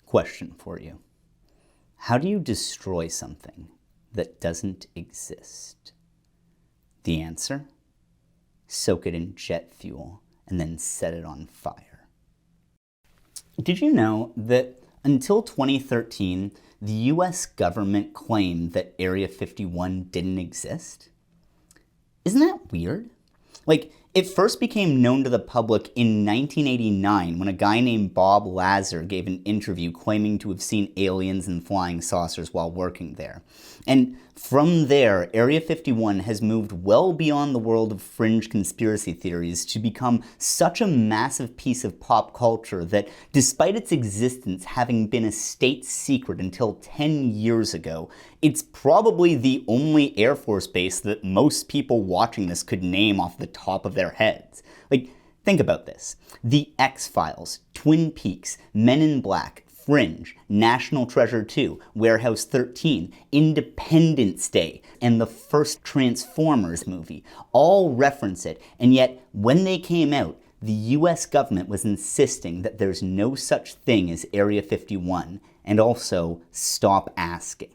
Question for you. How do you destroy something that doesn't exist? The answer? Soak it in jet fuel and then set it on fire. Did you know that until 2013, the US government claimed that Area 51 didn't exist? Isn't that weird? Like, it first became known to the public in 1989 when a guy named Bob Lazar gave an interview claiming to have seen aliens and flying saucers while working there. And from there, Area 51 has moved well beyond the world of fringe conspiracy theories to become such a massive piece of pop culture that, despite its existence having been a state secret until 10 years ago, it's probably the only Air Force base that most people watching this could name off the top of their heads. Like, think about this. The X-Files, Twin Peaks, Men in Black, Fringe, National Treasure 2, Warehouse 13, Independence Day, and the first Transformers movie all reference it, and yet when they came out, the US government was insisting that there's no such thing as Area 51, and also stop asking.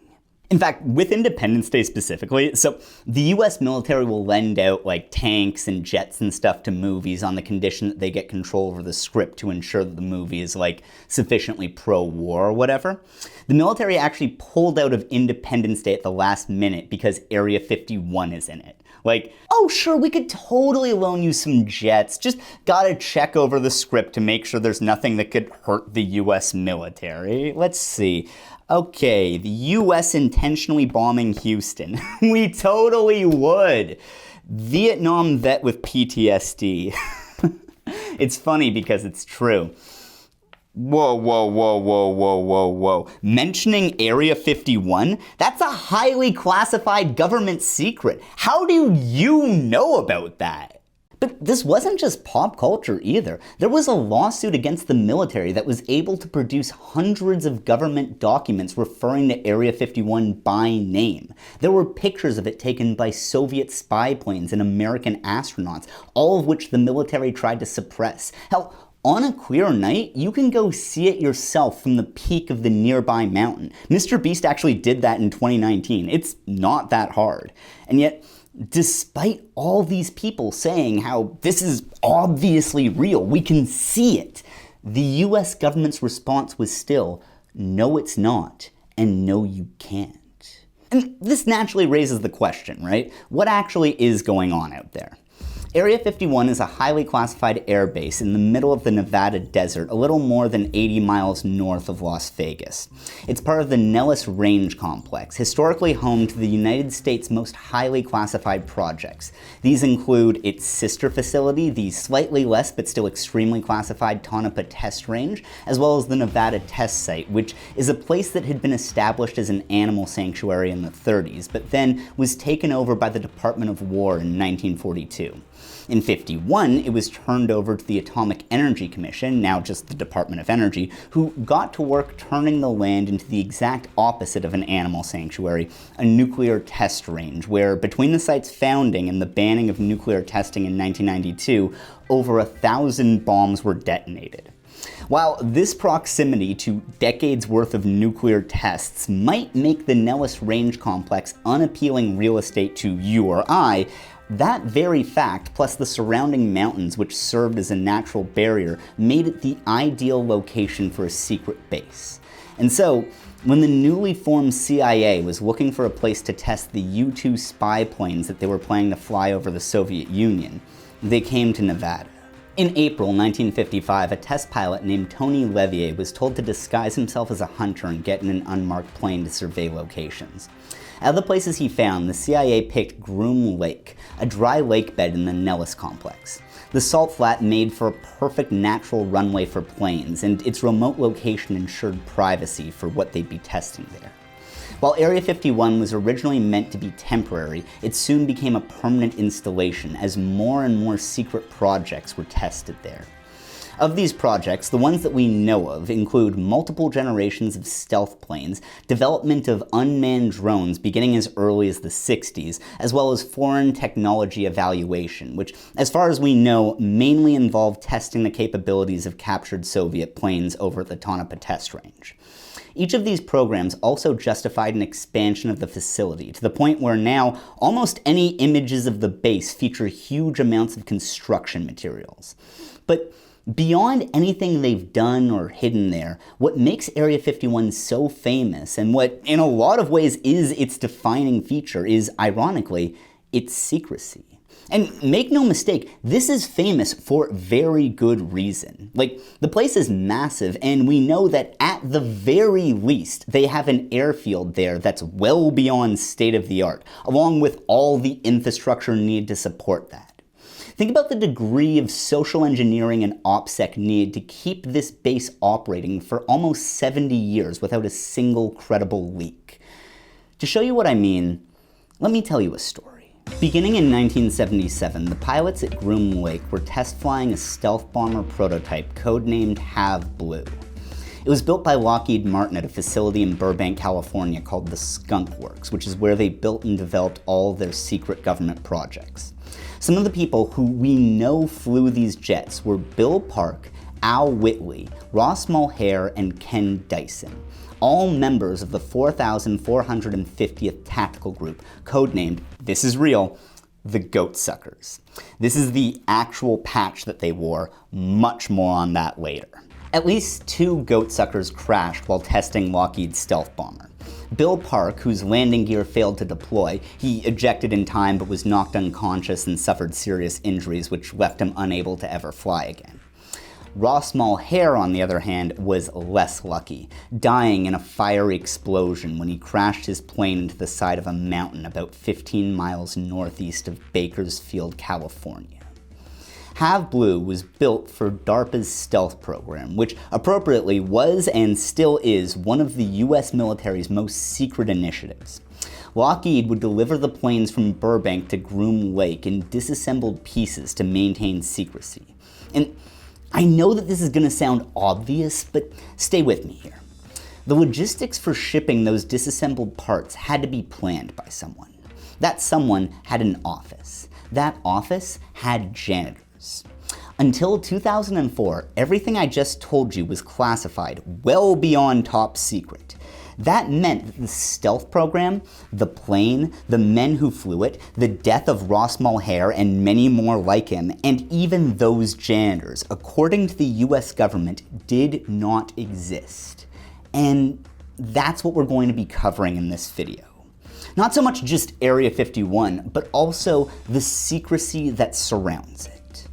In fact, with Independence Day specifically, so the US military will lend out like tanks and jets and stuff to movies on the condition that they get control over the script to ensure that the movie is like sufficiently pro-war or whatever. The military actually pulled out of Independence Day at the last minute because Area 51 is in it. Like, oh sure, we could totally loan you some jets, just gotta check over the script to make sure there's nothing that could hurt the US military. Let's see. Okay, the US intentionally bombing Houston. We totally would. Vietnam vet with PTSD. It's funny because it's true. Whoa. Mentioning Area 51? That's a highly classified government secret. How do you know about that? But this wasn't just pop culture either. There was a lawsuit against the military that was able to produce hundreds of government documents referring to Area 51 by name. There were pictures of it taken by Soviet spy planes and American astronauts, all of which the military tried to suppress. Hell, on a clear night, you can go see it yourself from the peak of the nearby mountain. Mr. Beast actually did that in 2019. It's not that hard. And yet, despite all these people saying how this is obviously real, we can see it, the US government's response was still, no it's not, and no you can't. And this naturally raises the question, right? What actually is going on out there? Area 51 is a highly classified air base in the middle of the Nevada desert, a little more than 80 miles north of Las Vegas. It's part of the Nellis Range Complex, historically home to the United States' most highly classified projects. These include its sister facility, the slightly less but still extremely classified Tonopah Test Range, as well as the Nevada Test Site, which is a place that had been established as an animal sanctuary in the 30s, but then was taken over by the Department of War in 1942. In 51, it was turned over to the Atomic Energy Commission, now just the Department of Energy, who got to work turning the land into the exact opposite of an animal sanctuary, a nuclear test range, where between the site's founding and the banning of nuclear testing in 1992, over 1,000 bombs were detonated. While this proximity to decades worth of nuclear tests might make the Nellis Range Complex unappealing real estate to you or I, that very fact, plus the surrounding mountains which served as a natural barrier, made it the ideal location for a secret base. And so, when the newly formed CIA was looking for a place to test the U-2 spy planes that they were planning to fly over the Soviet Union, they came to Nevada. In April 1955, a test pilot named Tony Levier was told to disguise himself as a hunter and get in an unmarked plane to survey locations. Out of the places he found, the CIA picked Groom Lake, a dry lake bed in the Nellis complex. The salt flat made for a perfect natural runway for planes, and its remote location ensured privacy for what they'd be testing there. While Area 51 was originally meant to be temporary, it soon became a permanent installation as more and more secret projects were tested there. Of these projects, the ones that we know of include multiple generations of stealth planes, development of unmanned drones beginning as early as the 60s, as well as foreign technology evaluation, which, as far as we know, mainly involved testing the capabilities of captured Soviet planes over the Tonopah test range. Each of these programs also justified an expansion of the facility, to the point where now almost any images of the base feature huge amounts of construction materials. But beyond anything they've done or hidden there, what makes Area 51 so famous, and what in a lot of ways is its defining feature, is, ironically, its secrecy. And make no mistake, this is famous for very good reason. Like, the place is massive, and we know that at the very least, they have an airfield there that's well beyond state-of-the-art, along with all the infrastructure needed to support that. Think about the degree of social engineering and OPSEC needed to keep this base operating for almost 70 years without a single credible leak. To show you what I mean, let me tell you a story. Beginning in 1977, the pilots at Groom Lake were test flying a stealth bomber prototype codenamed Have Blue. It was built by Lockheed Martin at a facility in Burbank, California called the Skunk Works, which is where they built and developed all their secret government projects. Some of the people who we know flew these jets were Bill Park, Al Whitley, Ross Mulhare, and Ken Dyson, all members of the 4,450th Tactical Group, codenamed, this is real, the Goat Suckers. This is the actual patch that they wore, much more on that later. At least 2 Goat Suckers crashed while testing Lockheed's stealth bomber. Bill Park, whose landing gear failed to deploy, he ejected in time but was knocked unconscious and suffered serious injuries which left him unable to ever fly again. Ross Mulhare, on the other hand, was less lucky, dying in a fiery explosion when he crashed his plane into the side of a mountain about 15 miles northeast of Bakersfield, California. Have Blue was built for DARPA's stealth program, which appropriately was and still is one of the US military's most secret initiatives. Lockheed would deliver the planes from Burbank to Groom Lake in disassembled pieces to maintain secrecy. And I know that this is going to sound obvious, but stay with me here. The logistics for shipping those disassembled parts had to be planned by someone. That someone had an office. That office had janitors. Until 2004, everything I just told you was classified well beyond top secret. That meant that the stealth program, the plane, the men who flew it, the death of Ross Mulhare and many more like him, and even those janitors, according to the US government, did not exist. And that's what we're going to be covering in this video. Not so much just Area 51, but also the secrecy that surrounds it.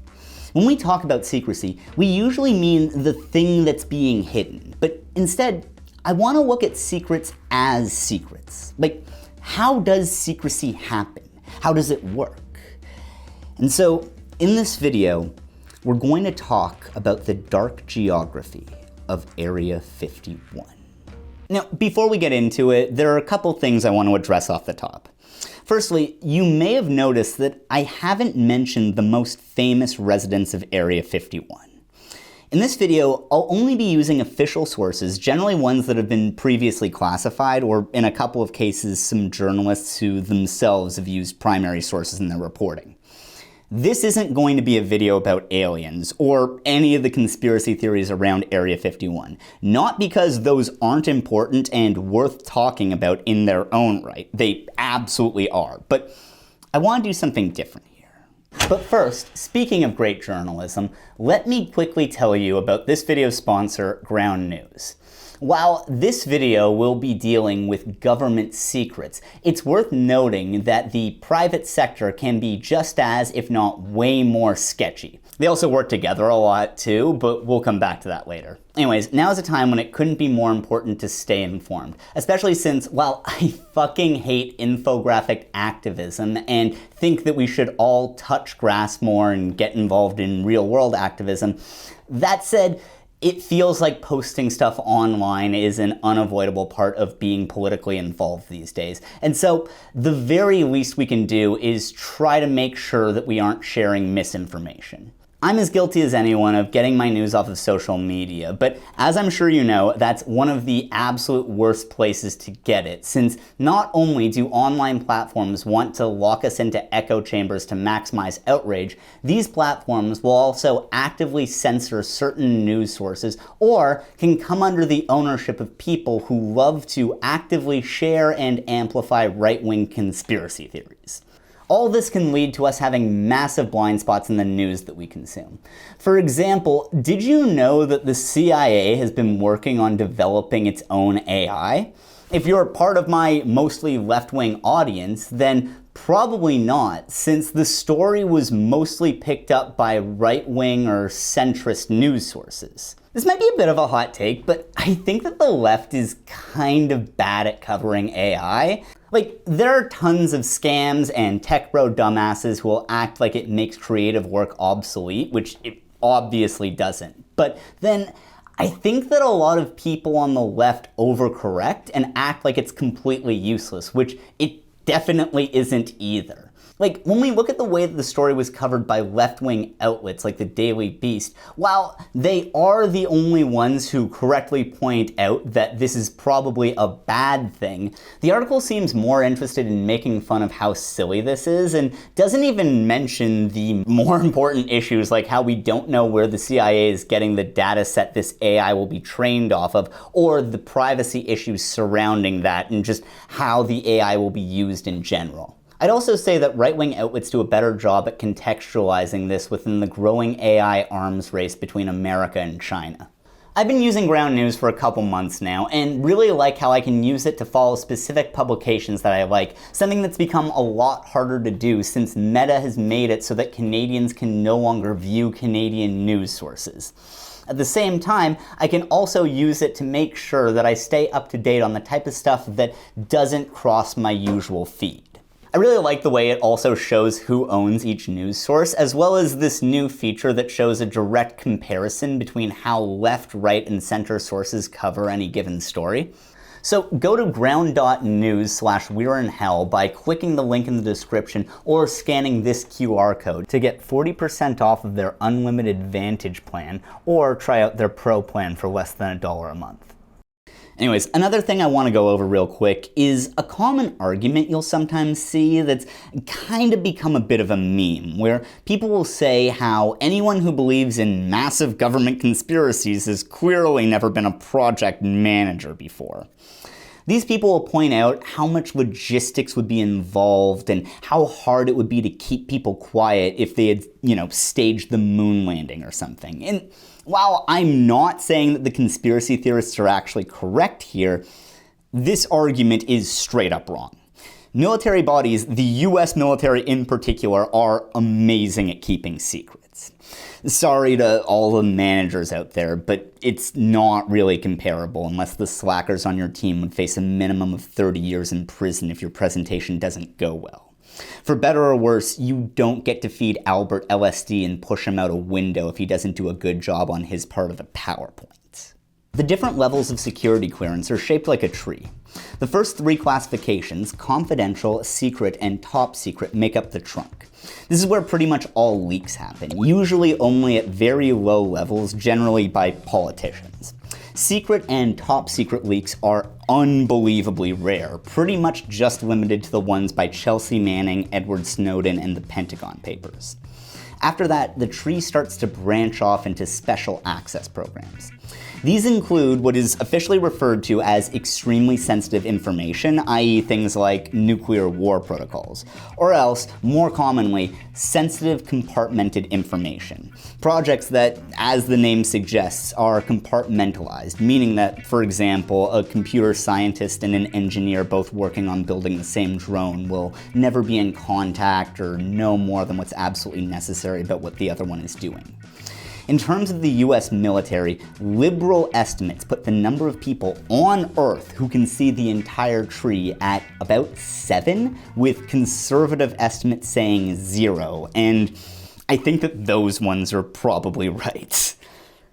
When we talk about secrecy, we usually mean the thing that's being hidden, but instead, I want to look at secrets as secrets. Like, how does secrecy happen? How does it work? And so, in this video, we're going to talk about the dark geography of Area 51. Now, before we get into it, there are a couple things I want to address off the top. Firstly, you may have noticed that I haven't mentioned the most famous residents of Area 51. In this video, I'll only be using official sources, generally ones that have been previously classified, or in a couple of cases, some journalists who themselves have used primary sources in their reporting. This isn't going to be a video about aliens, or any of the conspiracy theories around Area 51. Not because those aren't important and worth talking about in their own right. They absolutely are. But I want to do something different here. But first, speaking of great journalism, let me quickly tell you about this video's sponsor, Ground News. While this video will be dealing with government secrets, it's worth noting that the private sector can be just as, if not way more sketchy. They also work together a lot too, but we'll come back to that later. Anyways, now is a time when it couldn't be more important to stay informed, especially since, while I fucking hate infographic activism and think that we should all touch grass more and get involved in real world activism, that said, it feels like posting stuff online is an unavoidable part of being politically involved these days. And so the very least we can do is try to make sure that we aren't sharing misinformation. I'm as guilty as anyone of getting my news off of social media, but as I'm sure you know, that's one of the absolute worst places to get it, since not only do online platforms want to lock us into echo chambers to maximize outrage, these platforms will also actively censor certain news sources or can come under the ownership of people who love to actively share and amplify right-wing conspiracy theories. All this can lead to us having massive blind spots in the news that we consume. For example, did you know that the CIA has been working on developing its own AI? If you're part of my mostly left-wing audience, then probably not, since the story was mostly picked up by right-wing or centrist news sources. This might be a bit of a hot take, but I think that the left is kind of bad at covering AI. Like, there are tons of scams and tech bro dumbasses who will act like it makes creative work obsolete, which it obviously doesn't. But then I think that a lot of people on the left overcorrect and act like it's completely useless, which it definitely isn't either. Like, when we look at the way that the story was covered by left-wing outlets like the Daily Beast, while they are the only ones who correctly point out that this is probably a bad thing, the article seems more interested in making fun of how silly this is and doesn't even mention the more important issues like how we don't know where the CIA is getting the data set this AI will be trained off of, or the privacy issues surrounding that and just how the AI will be used in general. I'd also say that right-wing outlets do a better job at contextualizing this within the growing AI arms race between America and China. I've been using Ground News for a couple months now, and really like how I can use it to follow specific publications that I like, something that's become a lot harder to do since Meta has made it so that Canadians can no longer view Canadian news sources. At the same time, I can also use it to make sure that I stay up to date on the type of stuff that doesn't cross my usual feed. I really like the way it also shows who owns each news source, as well as this new feature that shows a direct comparison between how left, right, and center sources cover any given story. So go to ground.news/we'reinhell by clicking the link in the description or scanning this QR code to get 40% off of their unlimited Vantage plan, or try out their Pro plan for less than $1 a month. Anyways, another thing I want to go over real quick is a common argument you'll sometimes see that's kind of become a bit of a meme, where people will say how anyone who believes in massive government conspiracies has clearly never been a project manager before. These people will point out how much logistics would be involved and how hard it would be to keep people quiet if they had, staged the moon landing or something. And while I'm not saying that the conspiracy theorists are actually correct here, this argument is straight up wrong. Military bodies, the US military in particular, are amazing at keeping secrets. Sorry to all the managers out there, but it's not really comparable unless the slackers on your team would face a minimum of 30 years in prison if your presentation doesn't go well. For better or worse, you don't get to feed Albert LSD and push him out a window if he doesn't do a good job on his part of the PowerPoint. The different levels of security clearance are shaped like a tree. The first three classifications, confidential, secret, and top secret, make up the trunk. This is where pretty much all leaks happen, usually only at very low levels, generally by politicians. Secret and top secret leaks are unbelievably rare, pretty much just limited to the ones by Chelsea Manning, Edward Snowden, and the Pentagon Papers. After that, the tree starts to branch off into special access programs. These include what is officially referred to as extremely sensitive information, i.e. things like nuclear war protocols, or else, more commonly, sensitive compartmented information. Projects that, as the name suggests, are compartmentalized, meaning that, for example, a computer scientist and an engineer both working on building the same drone will never be in contact or know more than what's absolutely necessary about what the other one is doing. In terms of the US military, liberal estimates put the number of people on Earth who can see the entire tree at about 7, with conservative estimates saying 0, and I think that those ones are probably right.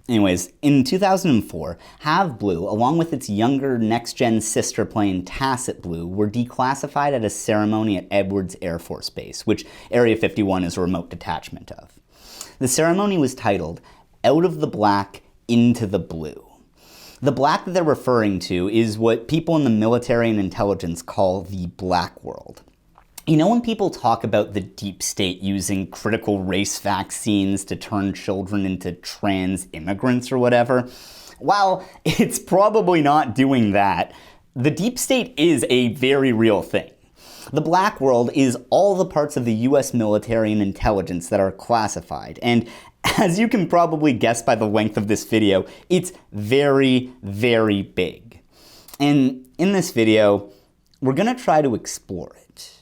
Anyways, in 2004, Have Blue, along with its younger next-gen sister plane Tacit Blue, were declassified at a ceremony at Edwards Air Force Base, which Area 51 is a remote detachment of. The ceremony was titled, Out of the Black into the Blue. The black that they're referring to is what people in the military and intelligence call the black world. You know when people talk about the deep state using critical race vaccines to turn children into trans immigrants or whatever? While it's probably not doing that, the deep state is a very real thing. The black world is all the parts of the US military and intelligence that are classified, and as you can probably guess by the length of this video, it's very, very big. And in this video, we're gonna try to explore it.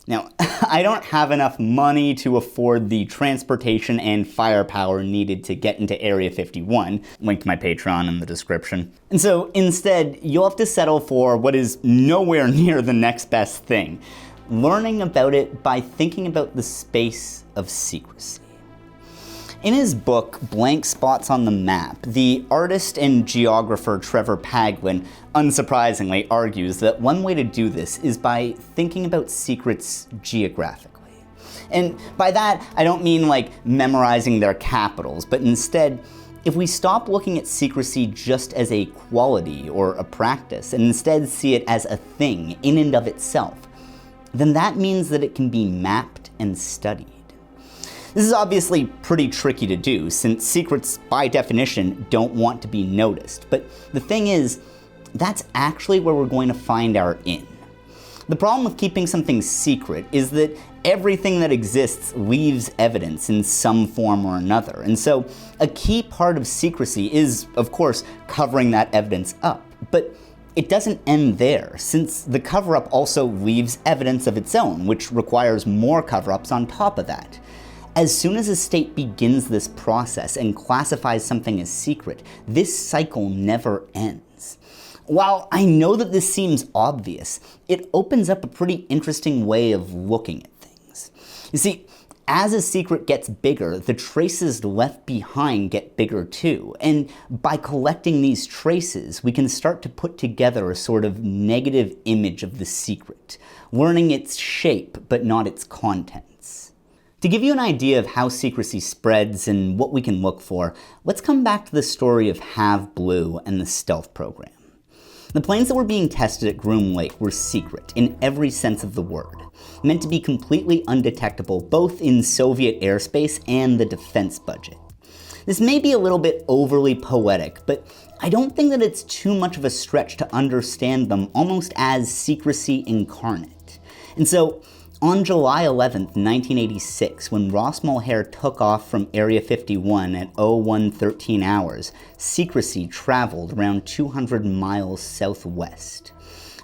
Now, I don't have enough money to afford the transportation and firepower needed to get into Area 51, link to my Patreon in the description. And so instead, you'll have to settle for what is nowhere near the next best thing, learning about it by thinking about the space of secrecy. In his book, Blank Spots on the Map, the artist and geographer Trevor Paglen, unsurprisingly, argues that one way to do this is by thinking about secrets geographically. And by that, I don't mean like memorizing their capitals, but instead, if we stop looking at secrecy just as a quality or a practice, and instead see it as a thing in and of itself, then that means that it can be mapped and studied. This is obviously pretty tricky to do, since secrets, by definition, don't want to be noticed. But the thing is, that's actually where we're going to find our in. The problem with keeping something secret is that everything that exists leaves evidence in some form or another. And so, a key part of secrecy is, of course, covering that evidence up. But it doesn't end there, since the cover-up also leaves evidence of its own, which requires more cover-ups on top of that. As soon as a state begins this process and classifies something as secret, this cycle never ends. While I know that this seems obvious, it opens up a pretty interesting way of looking at things. You see, as a secret gets bigger, the traces left behind get bigger too, and by collecting these traces, we can start to put together a sort of negative image of the secret, learning its shape but not its contents. To give you an idea of how secrecy spreads and what we can look for, let's come back to the story of Have Blue and the stealth program. The planes that were being tested at Groom Lake were secret in every sense of the word, meant to be completely undetectable both in Soviet airspace and the defense budget. This may be a little bit overly poetic, but I don't think that it's too much of a stretch to understand them almost as secrecy incarnate. And so, on July 11th, 1986, when Ross Mulcair took off from Area 51 at 01:13 hours, secrecy traveled around 200 miles southwest.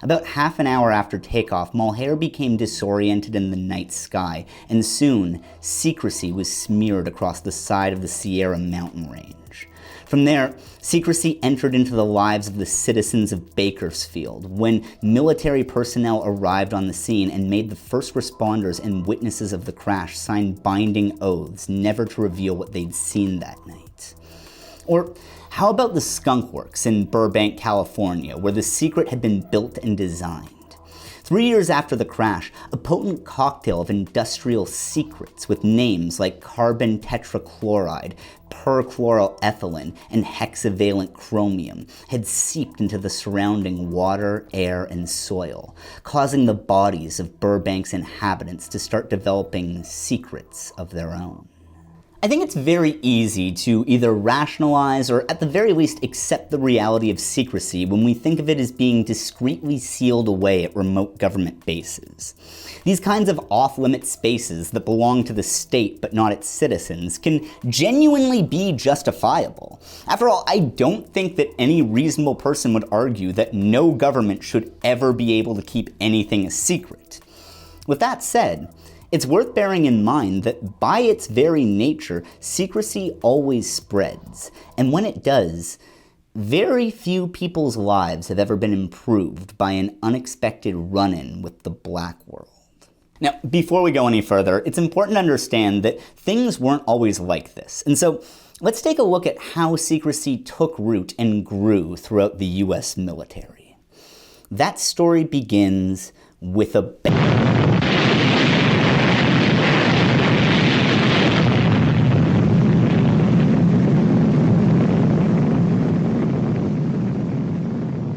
About half an hour after takeoff, Mulcair became disoriented in the night sky, and soon, secrecy was smeared across the side of the Sierra mountain range. From there, secrecy entered into the lives of the citizens of Bakersfield when military personnel arrived on the scene and made the first responders and witnesses of the crash sign binding oaths never to reveal what they'd seen that night. Or how about the Skunk Works in Burbank, California, where the secret had been built and designed? 3 years after the crash, a potent cocktail of industrial secrets with names like carbon tetrachloride, perchloroethylene, and hexavalent chromium had seeped into the surrounding water, air, and soil, causing the bodies of Burbank's inhabitants to start developing secrets of their own. I think it's very easy to either rationalize or at the very least accept the reality of secrecy when we think of it as being discreetly sealed away at remote government bases. These kinds of off-limit spaces that belong to the state but not its citizens can genuinely be justifiable. After all, I don't think that any reasonable person would argue that no government should ever be able to keep anything a secret. With that said, it's worth bearing in mind that by its very nature, secrecy always spreads, and when it does, very few people's lives have ever been improved by an unexpected run-in with the black world. Now, before we go any further, it's important to understand that things weren't always like this, and so let's take a look at how secrecy took root and grew throughout the US military. That story begins with a bang.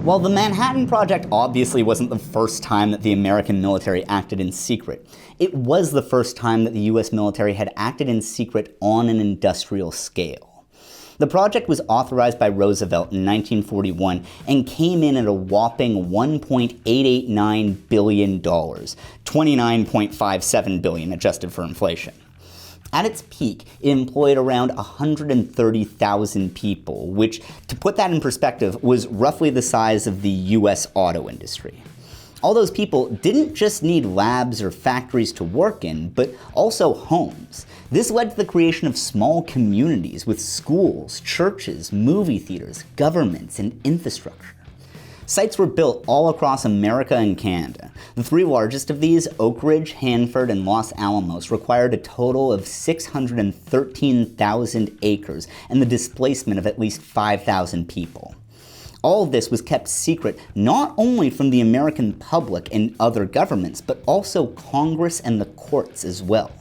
While the Manhattan Project obviously wasn't the first time that the American military acted in secret, it was the first time that the US military had acted in secret on an industrial scale. The project was authorized by Roosevelt in 1941 and came in at a whopping $1.889 billion, $29.57 billion adjusted for inflation. At its peak, it employed around 130,000 people, which, to put that in perspective, was roughly the size of the US auto industry. All those people didn't just need labs or factories to work in, but also homes. This led to the creation of small communities with schools, churches, movie theaters, governments, and infrastructure. Sites were built all across America and Canada. The three largest of these, Oak Ridge, Hanford, and Los Alamos, required a total of 613,000 acres and the displacement of at least 5,000 people. All of this was kept secret not only from the American public and other governments, but also Congress and the courts as well.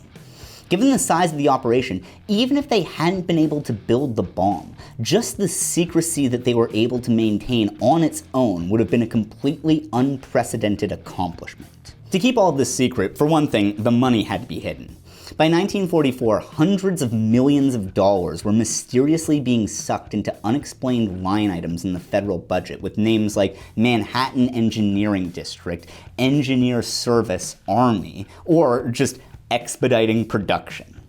Given the size of the operation, even if they hadn't been able to build the bomb, just the secrecy that they were able to maintain on its own would have been a completely unprecedented accomplishment. To keep all of this secret, for one thing, the money had to be hidden. By 1944, hundreds of millions of dollars were mysteriously being sucked into unexplained line items in the federal budget with names like Manhattan Engineering District, Engineer Service Army, or just expediting production.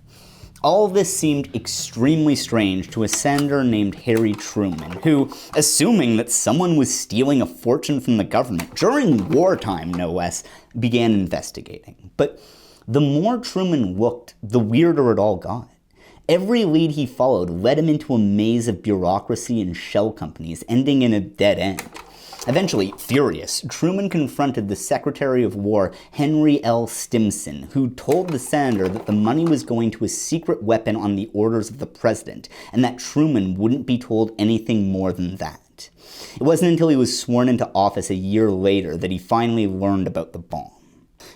All of this seemed extremely strange to a senator named Harry Truman, who, assuming that someone was stealing a fortune from the government, during wartime no less, began investigating. But the more Truman looked, the weirder it all got. Every lead he followed led him into a maze of bureaucracy and shell companies, ending in a dead end. Eventually, furious, Truman confronted the Secretary of War, Henry L. Stimson, who told the senator that the money was going to a secret weapon on the orders of the president, and that Truman wouldn't be told anything more than that. It wasn't until he was sworn into office a year later that he finally learned about the bomb.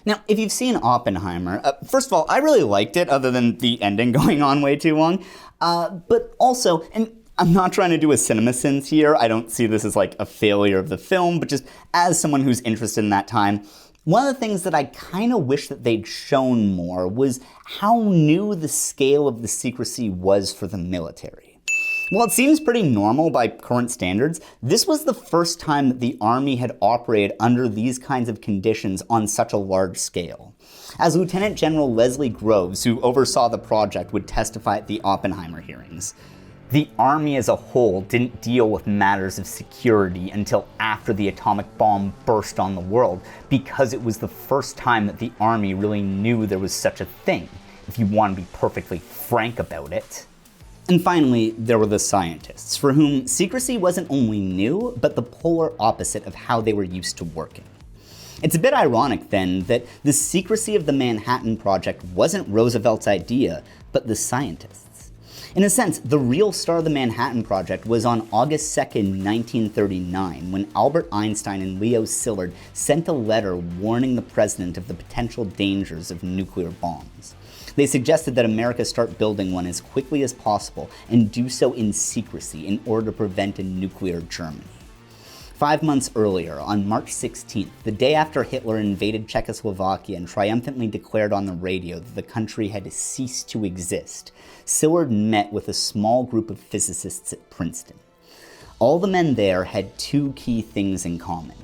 Now, if you've seen Oppenheimer, first of all, I really liked it, other than the ending going on way too long, but also, and I'm not trying to do a CinemaSins here, I don't see this as like a failure of the film, but just as someone who's interested in that time, one of the things that I kind of wish that they'd shown more was how new the scale of the secrecy was for the military. While it seems pretty normal by current standards, this was the first time that the Army had operated under these kinds of conditions on such a large scale. As Lieutenant General Leslie Groves, who oversaw the project, would testify at the Oppenheimer hearings, the Army as a whole didn't deal with matters of security until after the atomic bomb burst on the world, because it was the first time that the Army really knew there was such a thing, if you want to be perfectly frank about it. And finally, there were the scientists, for whom secrecy wasn't only new, but the polar opposite of how they were used to working. It's a bit ironic, then, that the secrecy of the Manhattan Project wasn't Roosevelt's idea, but the scientists'. In a sense, the real start of the Manhattan Project was on August 2nd, 1939, when Albert Einstein and Leo Szilard sent a letter warning the president of the potential dangers of nuclear bombs. They suggested that America start building one as quickly as possible and do so in secrecy in order to prevent a nuclear Germany. 5 months earlier, on March 16th, the day after Hitler invaded Czechoslovakia and triumphantly declared on the radio that the country had ceased to exist, Szilard met with a small group of physicists at Princeton. All the men there had two key things in common.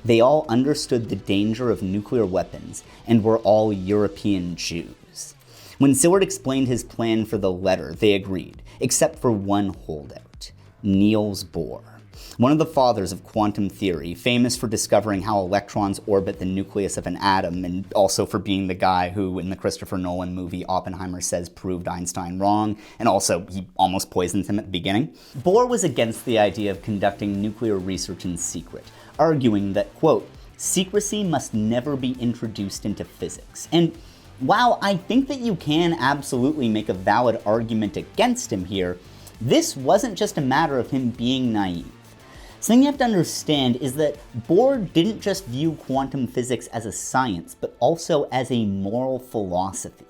They all understood the danger of nuclear weapons and were all European Jews. When Szilard explained his plan for the letter, they agreed, except for one holdout, Niels Bohr. One of the fathers of quantum theory, famous for discovering how electrons orbit the nucleus of an atom, and also for being the guy who, in the Christopher Nolan movie Oppenheimer, says proved Einstein wrong, and also he almost poisons him at the beginning. Bohr was against the idea of conducting nuclear research in secret, arguing that, quote, secrecy must never be introduced into physics. And while I think that you can absolutely make a valid argument against him here, this wasn't just a matter of him being naive. Something you have to understand is that Bohr didn't just view quantum physics as a science, but also as a moral philosophy.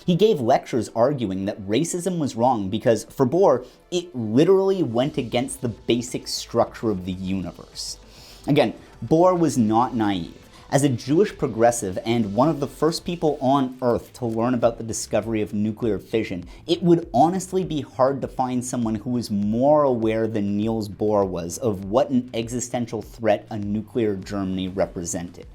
He gave lectures arguing that racism was wrong because, for Bohr, it literally went against the basic structure of the universe. Again, Bohr was not naive. As a Jewish progressive and one of the first people on Earth to learn about the discovery of nuclear fission, it would honestly be hard to find someone who was more aware than Niels Bohr was of what an existential threat a nuclear Germany represented.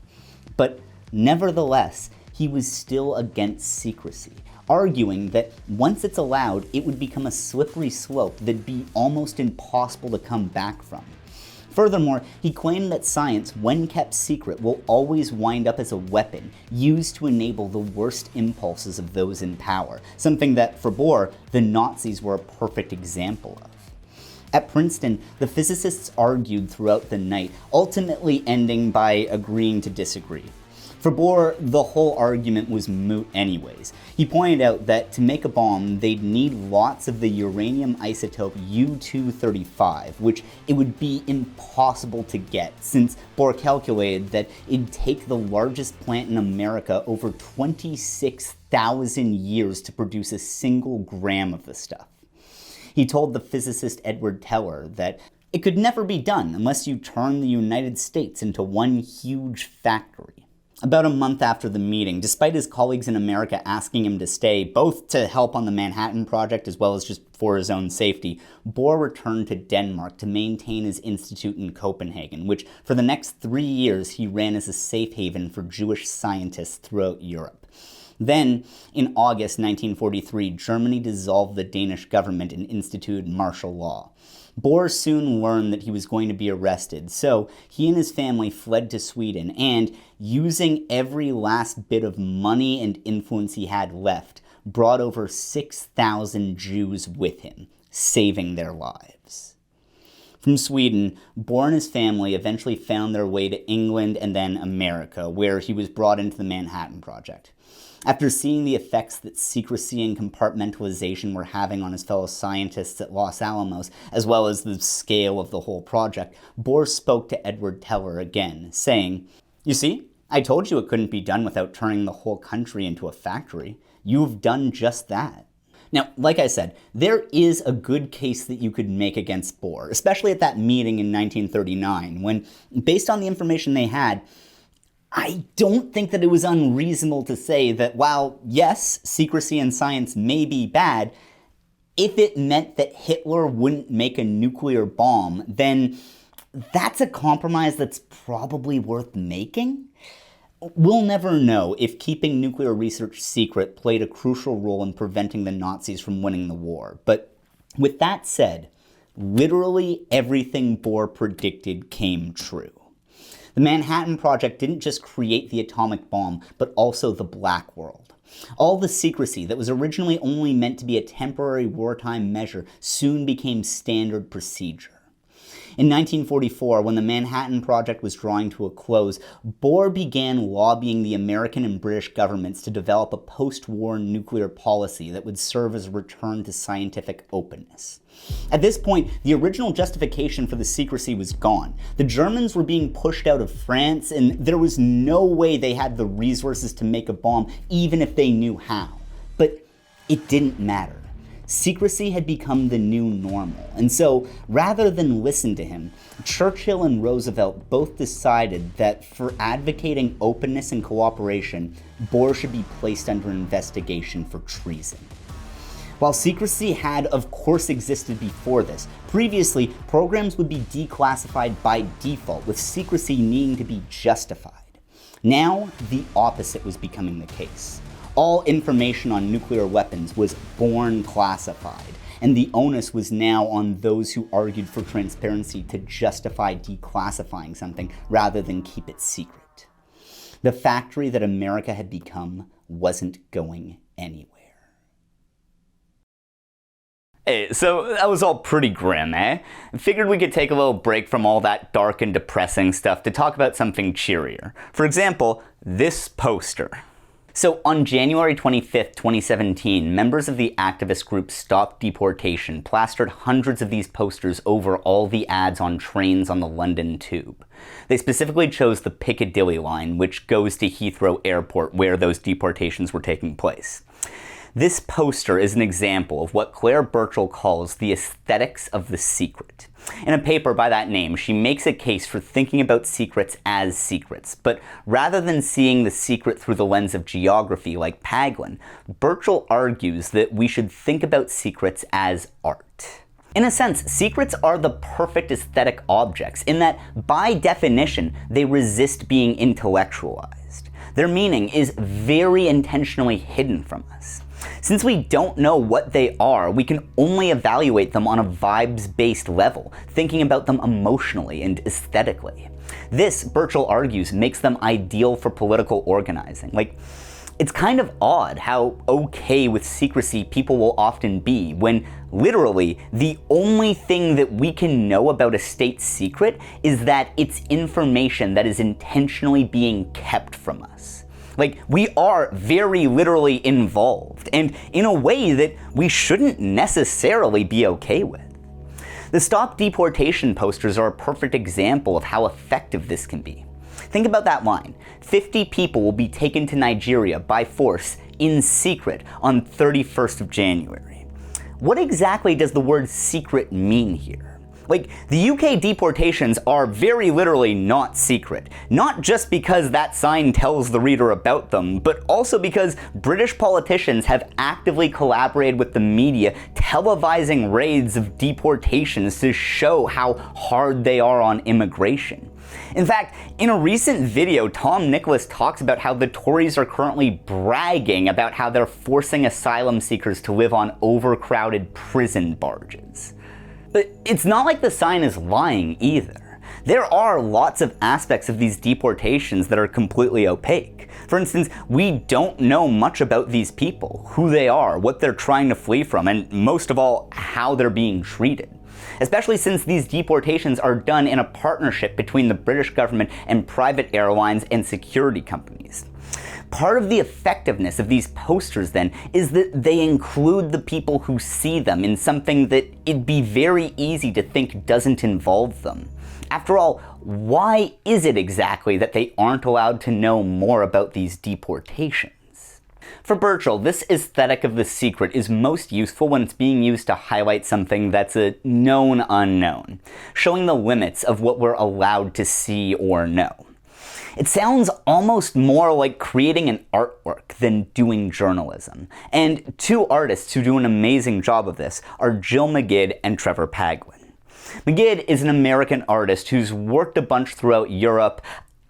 But nevertheless, he was still against secrecy, arguing that once it's allowed, it would become a slippery slope that'd be almost impossible to come back from. Furthermore, he claimed that science, when kept secret, will always wind up as a weapon used to enable the worst impulses of those in power, something that, for Bohr, the Nazis were a perfect example of. At Princeton, the physicists argued throughout the night, ultimately ending by agreeing to disagree. For Bohr, the whole argument was moot anyways. He pointed out that to make a bomb, they'd need lots of the uranium isotope U-235, which it would be impossible to get, since Bohr calculated that it'd take the largest plant in America over 26,000 years to produce a single gram of the stuff. He told the physicist Edward Teller that it could never be done unless you turn the United States into one huge factory. About a month after the meeting, despite his colleagues in America asking him to stay, both to help on the Manhattan Project as well as just for his own safety, Bohr returned to Denmark to maintain his institute in Copenhagen, which for the next 3 years he ran as a safe haven for Jewish scientists throughout Europe. Then, in August 1943, Germany dissolved the Danish government and instituted martial law. Bohr soon learned that he was going to be arrested, so he and his family fled to Sweden and, using every last bit of money and influence he had left, brought over 6,000 Jews with him, saving their lives. From Sweden, Bohr and his family eventually found their way to England and then America, where he was brought into the Manhattan Project. After seeing the effects that secrecy and compartmentalization were having on his fellow scientists at Los Alamos, as well as the scale of the whole project, Bohr spoke to Edward Teller again, saying, "You see, I told you it couldn't be done without turning the whole country into a factory. You've done just that." Now, like I said, there is a good case that you could make against Bohr, especially at that meeting in 1939, when, based on the information they had, I don't think that it was unreasonable to say that while, yes, secrecy in science may be bad, if it meant that Hitler wouldn't make a nuclear bomb, then that's a compromise that's probably worth making. We'll never know if keeping nuclear research secret played a crucial role in preventing the Nazis from winning the war. But with that said, literally everything Bohr predicted came true. The Manhattan Project didn't just create the atomic bomb, but also the Black World. All the secrecy that was originally only meant to be a temporary wartime measure soon became standard procedure. In 1944, when the Manhattan Project was drawing to a close, Bohr began lobbying the American and British governments to develop a post-war nuclear policy that would serve as a return to scientific openness. At this point, the original justification for the secrecy was gone. The Germans were being pushed out of France, and there was no way they had the resources to make a bomb, even if they knew how. But it didn't matter. Secrecy had become the new normal, and so, rather than listen to him, Churchill and Roosevelt both decided that for advocating openness and cooperation, Bohr should be placed under investigation for treason. While secrecy had, of course, existed before this, previously, programs would be declassified by default, with secrecy needing to be justified. Now, the opposite was becoming the case. All information on nuclear weapons was born classified, and the onus was now on those who argued for transparency to justify declassifying something rather than keep it secret. The factory that America had become wasn't going anywhere. Hey, so that was all pretty grim, eh? I figured we could take a little break from all that dark and depressing stuff to talk about something cheerier. For example, this poster. So on January 25th, 2017, members of the activist group Stop Deportation plastered hundreds of these posters over all the ads on trains on the London Tube. They specifically chose the Piccadilly line, which goes to Heathrow Airport, where those deportations were taking place. This poster is an example of what Claire Burchell calls the aesthetics of the secret. In a paper by that name, she makes a case for thinking about secrets as secrets, but rather than seeing the secret through the lens of geography like Paglen, Burchell argues that we should think about secrets as art. In a sense, secrets are the perfect aesthetic objects in that, by definition, they resist being intellectualized. Their meaning is very intentionally hidden from us. Since we don't know what they are, we can only evaluate them on a vibes-based level, thinking about them emotionally and aesthetically. This, Burchell argues, makes them ideal for political organizing. It's kind of odd how okay with secrecy people will often be when, literally, the only thing that we can know about a state secret is that it's information that is intentionally being kept from us. We are very literally involved, and in a way that we shouldn't necessarily be okay with. The Stop Deportation posters are a perfect example of how effective this can be. Think about that line. 50 people will be taken to Nigeria by force in secret on 31st of January. What exactly does the word secret mean here? The UK deportations are very literally not secret, not just because that sign tells the reader about them, but also because British politicians have actively collaborated with the media, televising raids of deportations to show how hard they are on immigration. In fact, in a recent video, Tom Nicholas talks about how the Tories are currently bragging about how they're forcing asylum seekers to live on overcrowded prison barges. But it's not like the sign is lying either. There are lots of aspects of these deportations that are completely opaque. For instance, we don't know much about these people, who they are, what they're trying to flee from, and most of all, how they're being treated. Especially since these deportations are done in a partnership between the British government and private airlines and security companies. Part of the effectiveness of these posters, then, is that they include the people who see them in something that it'd be very easy to think doesn't involve them. After all, why is it exactly that they aren't allowed to know more about these deportations? For Burchell, this aesthetic of the secret is most useful when it's being used to highlight something that's a known unknown, showing the limits of what we're allowed to see or know. It sounds almost more like creating an artwork than doing journalism. And two artists who do an amazing job of this are Jill Magid and Trevor Paglen. Magid is an American artist who's worked a bunch throughout Europe.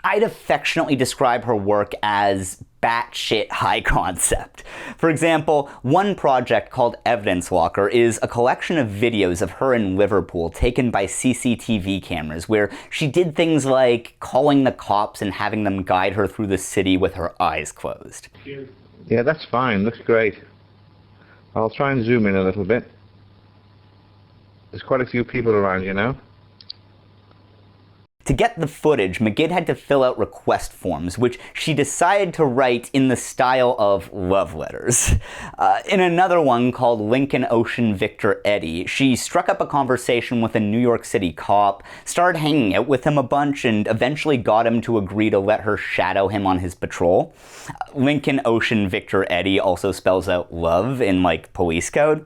I'd affectionately describe her work as batshit high concept. For example, one project called Evidence Locker is a collection of videos of her in Liverpool taken by CCTV cameras where she did things like calling the cops and having them guide her through the city with her eyes closed. Yeah, that's fine. Looks great. I'll try and zoom in a little bit. There's quite a few people around, you know. To get the footage, Magid had to fill out request forms, which she decided to write in the style of love letters. In another one called Lincoln Ocean Victor Eddy, she struck up a conversation with a New York City cop, started hanging out with him a bunch, and eventually got him to agree to let her shadow him on his patrol. Lincoln Ocean Victor Eddy also spells out love in, police code.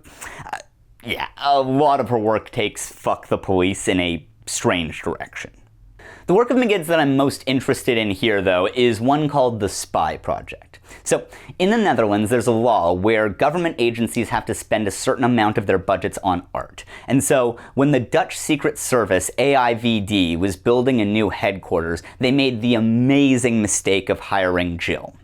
Yeah, a lot of her work takes fuck the police in a strange direction. The work of Magid's that I'm most interested in here, though, is one called the Spy Project. So, in the Netherlands, there's a law where government agencies have to spend a certain amount of their budgets on art. And so, when the Dutch Secret Service, AIVD, was building a new headquarters, they made the amazing mistake of hiring Jill.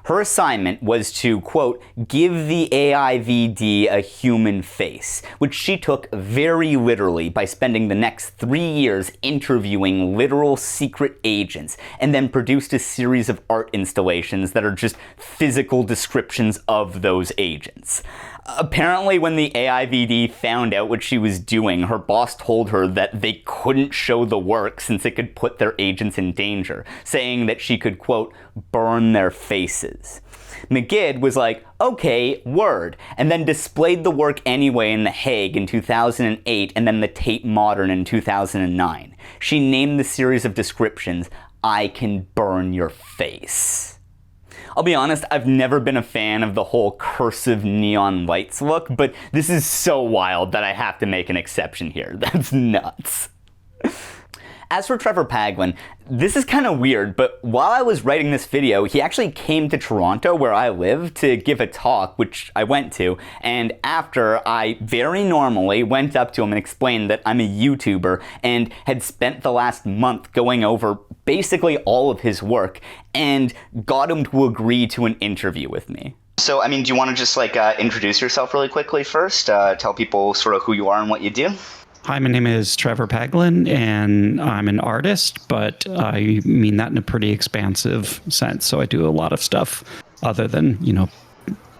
Her assignment was to, quote, give the AIVD a human face, which she took very literally by spending the next 3 years interviewing literal secret agents, and then produced a series of art installations that are just physical descriptions of those agents. Apparently, when the AIVD found out what she was doing, her boss told her that they couldn't show the work since it could put their agents in danger, saying that she could, quote, burn their faces. Magid was like, okay, word, and then displayed the work anyway in The Hague in 2008 and then the Tate Modern in 2009. She named the series of descriptions, I Can Burn Your Face. I'll be honest, I've never been a fan of the whole cursive neon lights look, but this is so wild that I have to make an exception here. That's nuts. As for Trevor Paglen, this is kind of weird, but while I was writing this video, he actually came to Toronto, where I live, to give a talk, which I went to, and after, I very normally went up to him and explained that I'm a YouTuber and had spent the last month going over basically all of his work and got him to agree to an interview with me. So, I mean, do you want to just introduce yourself really quickly first? Tell people sort of who you are and what you do? Hi, my name is Trevor Paglen, and I'm an artist, but I mean that in a pretty expansive sense. So I do a lot of stuff other than,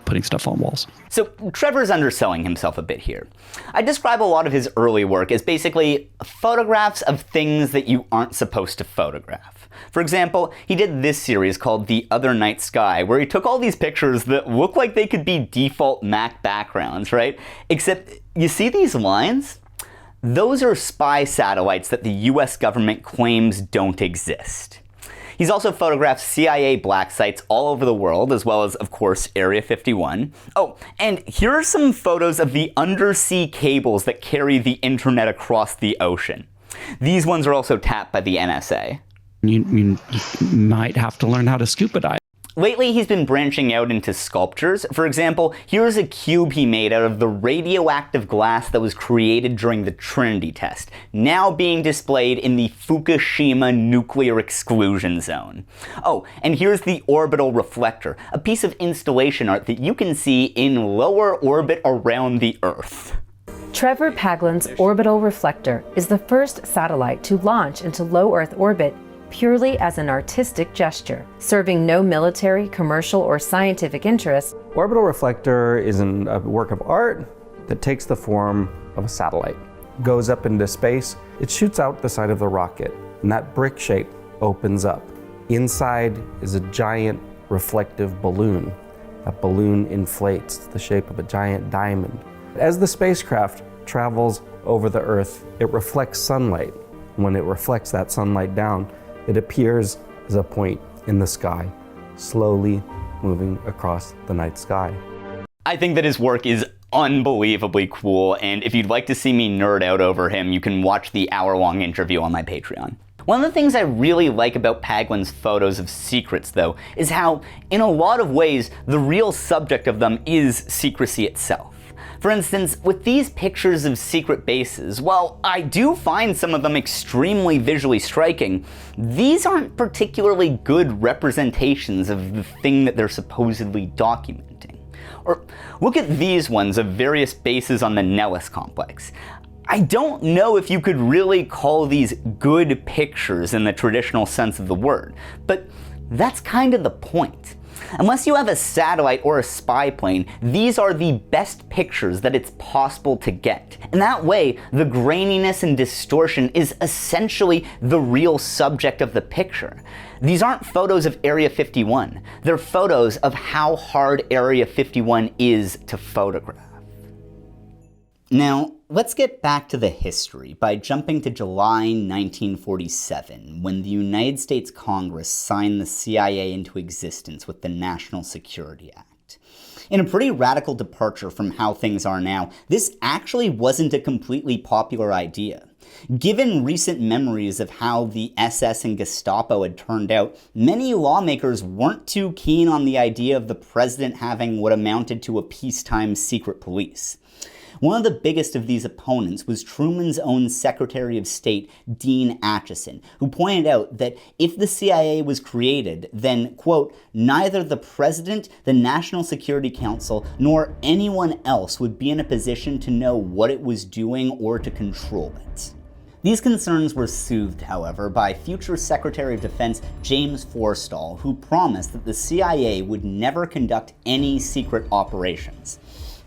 putting stuff on walls. So Trevor's underselling himself a bit here. I describe a lot of his early work as basically photographs of things that you aren't supposed to photograph. For example, he did this series called The Other Night Sky, where he took all these pictures that look like they could be default Mac backgrounds, right? Except, you see these lines? Those are spy satellites that the US government claims don't exist. He's also photographed CIA black sites all over the world, as well as, of course, Area 51. Oh, and here are some photos of the undersea cables that carry the internet across the ocean. These ones are also tapped by the NSA. You might have to learn how to scuba dive. Lately, he's been branching out into sculptures. For example, here's a cube he made out of the radioactive glass that was created during the Trinity test, now being displayed in the Fukushima nuclear exclusion zone. Oh, and here's the orbital reflector, a piece of installation art that you can see in lower orbit around the Earth. Trevor Paglen's orbital reflector is the first satellite to launch into low Earth orbit purely as an artistic gesture, serving no military, commercial, or scientific interests. Orbital reflector is a work of art that takes the form of a satellite. Goes up into space, it shoots out the side of the rocket, and that brick shape opens up. Inside is a giant reflective balloon. That balloon inflates the shape of a giant diamond. As the spacecraft travels over the Earth, it reflects sunlight. When it reflects that sunlight down, it appears as a point in the sky, slowly moving across the night sky. I think that his work is unbelievably cool, and if you'd like to see me nerd out over him, you can watch the hour-long interview on my Patreon. One of the things I really like about Paglen's photos of secrets, though, is how, in a lot of ways, the real subject of them is secrecy itself. For instance, with these pictures of secret bases, while I do find some of them extremely visually striking, these aren't particularly good representations of the thing that they're supposedly documenting. Or look at these ones of various bases on the Nellis complex. I don't know if you could really call these good pictures in the traditional sense of the word, but that's kind of the point. Unless you have a satellite or a spy plane, these are the best pictures that it's possible to get. And that way, the graininess and distortion is essentially the real subject of the picture. These aren't photos of Area 51. They're photos of how hard Area 51 is to photograph. Now, let's get back to the history by jumping to July 1947, when the United States Congress signed the CIA into existence with the National Security Act. In a pretty radical departure from how things are now, this actually wasn't a completely popular idea. Given recent memories of how the SS and Gestapo had turned out, many lawmakers weren't too keen on the idea of the president having what amounted to a peacetime secret police. One of the biggest of these opponents was Truman's own Secretary of State, Dean Acheson, who pointed out that if the CIA was created, then, quote, neither the President, the National Security Council, nor anyone else would be in a position to know what it was doing or to control it. These concerns were soothed, however, by future Secretary of Defense James Forstall, who promised that the CIA would never conduct any secret operations.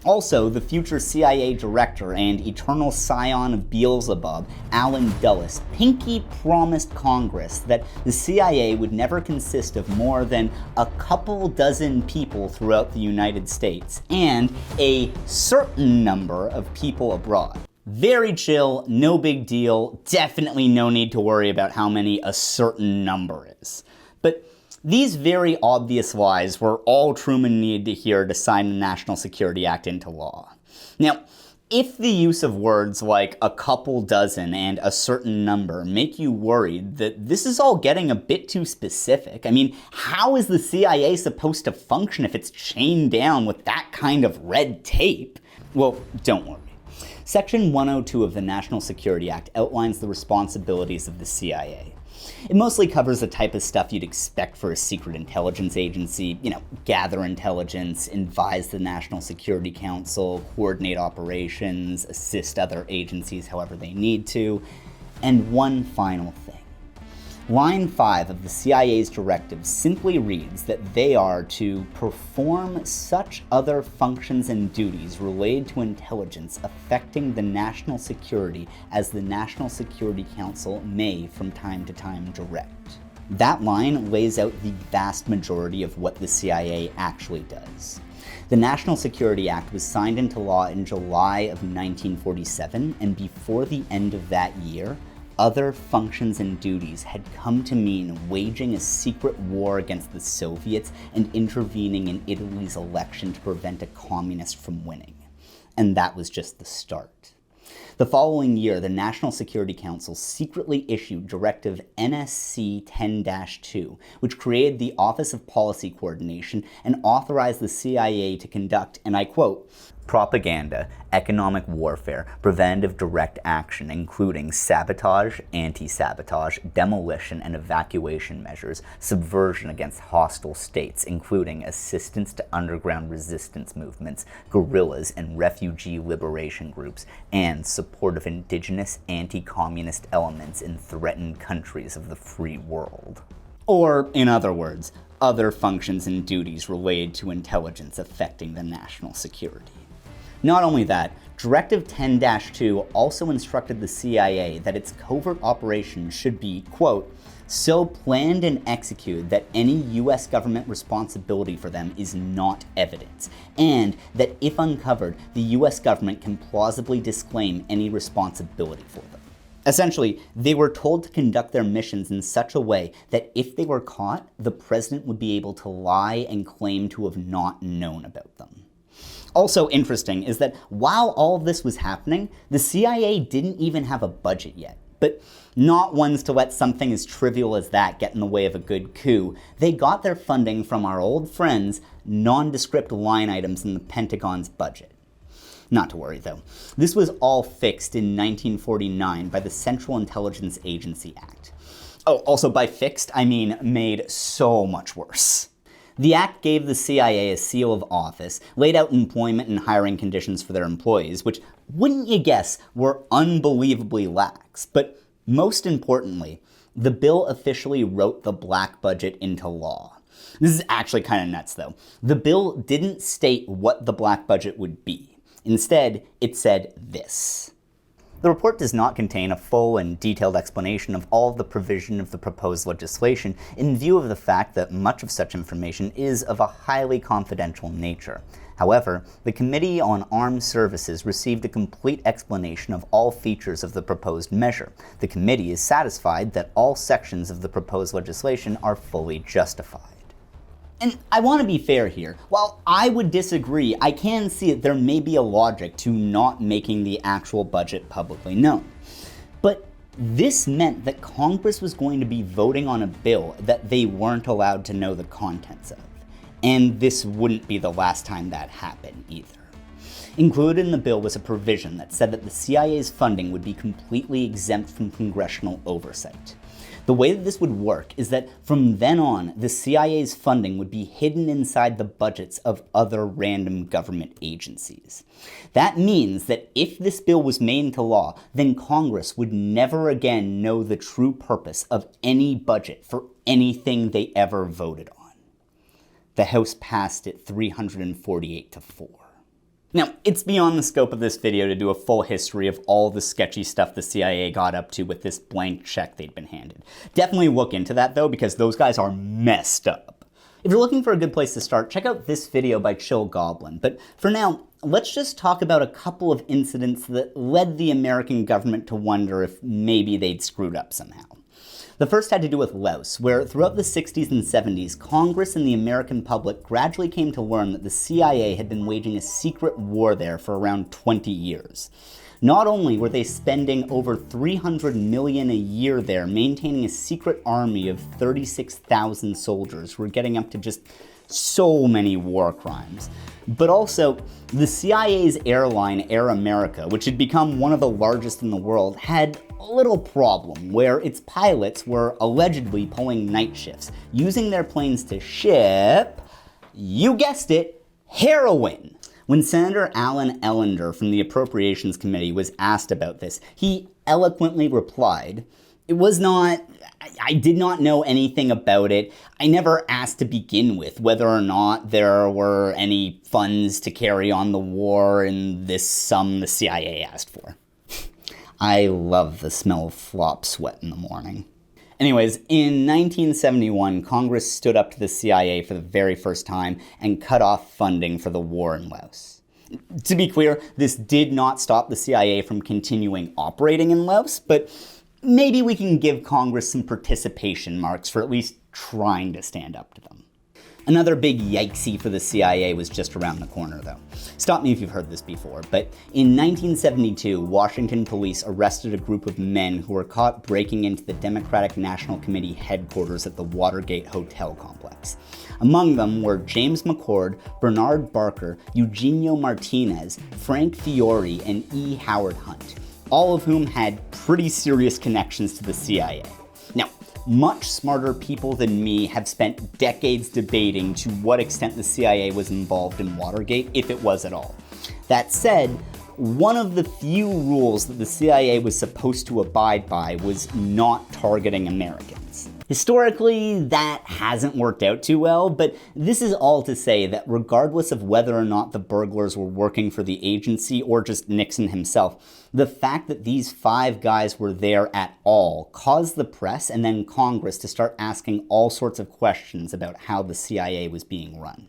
Also, the future CIA director and eternal scion of Beelzebub, Allan Dulles, pinky promised Congress that the CIA would never consist of more than a couple dozen people throughout the United States, and a certain number of people abroad. Very chill, no big deal, definitely no need to worry about how many a certain number is. But These very obvious lies were all Truman needed to hear to sign the National Security Act into law. Now, if the use of words like a couple dozen and a certain number make you worried that this is all getting a bit too specific, I mean, how is the CIA supposed to function if it's chained down with that kind of red tape? Well, don't worry. Section 102 of the National Security Act outlines the responsibilities of the CIA. It mostly covers the type of stuff you'd expect for a secret intelligence agency, gather intelligence, advise the National Security Council, coordinate operations, assist other agencies however they need to, and one final thing. Line 5 of the CIA's directive simply reads that they are to perform such other functions and duties related to intelligence affecting the national security as the National Security Council may from time to time direct. That line lays out the vast majority of what the CIA actually does. The National Security Act was signed into law in July of 1947, and before the end of that year, other functions and duties had come to mean waging a secret war against the Soviets and intervening in Italy's election to prevent a communist from winning. And that was just the start. The following year, the National Security Council secretly issued Directive NSC 10-2, which created the Office of Policy Coordination and authorized the CIA to conduct, and I quote, propaganda, economic warfare, preventive direct action, including sabotage, anti-sabotage, demolition and evacuation measures, subversion against hostile states, including assistance to underground resistance movements, guerrillas and refugee liberation groups, and support of indigenous anti-communist elements in threatened countries of the free world. Or, in other words, other functions and duties related to intelligence affecting the national security. Not only that, Directive 10-2 also instructed the CIA that its covert operations should be, quote, so planned and executed that any US government responsibility for them is not evident, and that if uncovered, the US government can plausibly disclaim any responsibility for them. Essentially, they were told to conduct their missions in such a way that if they were caught, the president would be able to lie and claim to have not known about them. Also interesting is that while all of this was happening, the CIA didn't even have a budget yet. But not ones to let something as trivial as that get in the way of a good coup. They got their funding from our old friends, nondescript line items in the Pentagon's budget. Not to worry though. This was all fixed in 1949 by the Central Intelligence Agency Act. Oh, also by fixed, I mean made so much worse. The act gave the CIA a seal of office, laid out employment and hiring conditions for their employees, which, wouldn't you guess, were unbelievably lax. But most importantly, the bill officially wrote the black budget into law. This is actually kind of nuts though. The bill didn't state what the black budget would be. Instead, it said this. The report does not contain a full and detailed explanation of all of the provision of the proposed legislation in view of the fact that much of such information is of a highly confidential nature. However, the Committee on Armed Services received a complete explanation of all features of the proposed measure. The committee is satisfied that all sections of the proposed legislation are fully justified. And I want to be fair here. While I would disagree, I can see that there may be a logic to not making the actual budget publicly known. But this meant that Congress was going to be voting on a bill that they weren't allowed to know the contents of. And this wouldn't be the last time that happened either. Included in the bill was a provision that said that the CIA's funding would be completely exempt from congressional oversight. The way that this would work is that from then on, the CIA's funding would be hidden inside the budgets of other random government agencies. That means that if this bill was made into law, then Congress would never again know the true purpose of any budget for anything they ever voted on. The House passed it 348-4. Now, it's beyond the scope of this video to do a full history of all the sketchy stuff the CIA got up to with this blank check they'd been handed. Definitely look into that though, because those guys are messed up. If you're looking for a good place to start, check out this video by Chill Goblin. But for now, let's just talk about a couple of incidents that led the American government to wonder if maybe they'd screwed up somehow. The first had to do with Laos, where throughout the 60s and 70s, Congress and the American public gradually came to learn that the CIA had been waging a secret war there for around 20 years. Not only were they spending over $300 million a year there, maintaining a secret army of 36,000 soldiers who were getting up to just so many war crimes, but also the CIA's airline Air America, which had become one of the largest in the world, had a little problem where its pilots were allegedly pulling night shifts, using their planes to ship, you guessed it, heroin. When Senator Allan from the Appropriations Committee was asked about this, he eloquently replied, I did not know anything about it. I never asked to begin with whether or not there were any funds to carry on the war in this sum the CIA asked for. I love the smell of flop sweat in the morning. Anyways, in 1971, Congress stood up to the CIA for the very first time and cut off funding for the war in Laos. To be clear, this did not stop the CIA from continuing operating in Laos, but maybe we can give Congress some participation marks for at least trying to stand up to them. Another big yikesy for the CIA was just around the corner, though. Stop me if you've heard this before, but in 1972, Washington police arrested a group of men who were caught breaking into the Democratic National Committee headquarters at the Watergate Hotel complex. Among them were James McCord, Bernard Barker, Eugenio Martinez, Frank Fiore, and E. Howard Hunt, all of whom had pretty serious connections to the CIA. Now, much smarter people than me have spent decades debating to what extent the CIA was involved in Watergate, if it was at all. That said, one of the few rules that the CIA was supposed to abide by was not targeting Americans. Historically, that hasn't worked out too well, but this is all to say that regardless of whether or not the burglars were working for the agency or just Nixon himself, the fact that these 5 guys were there at all caused the press and then Congress to start asking all sorts of questions about how the CIA was being run.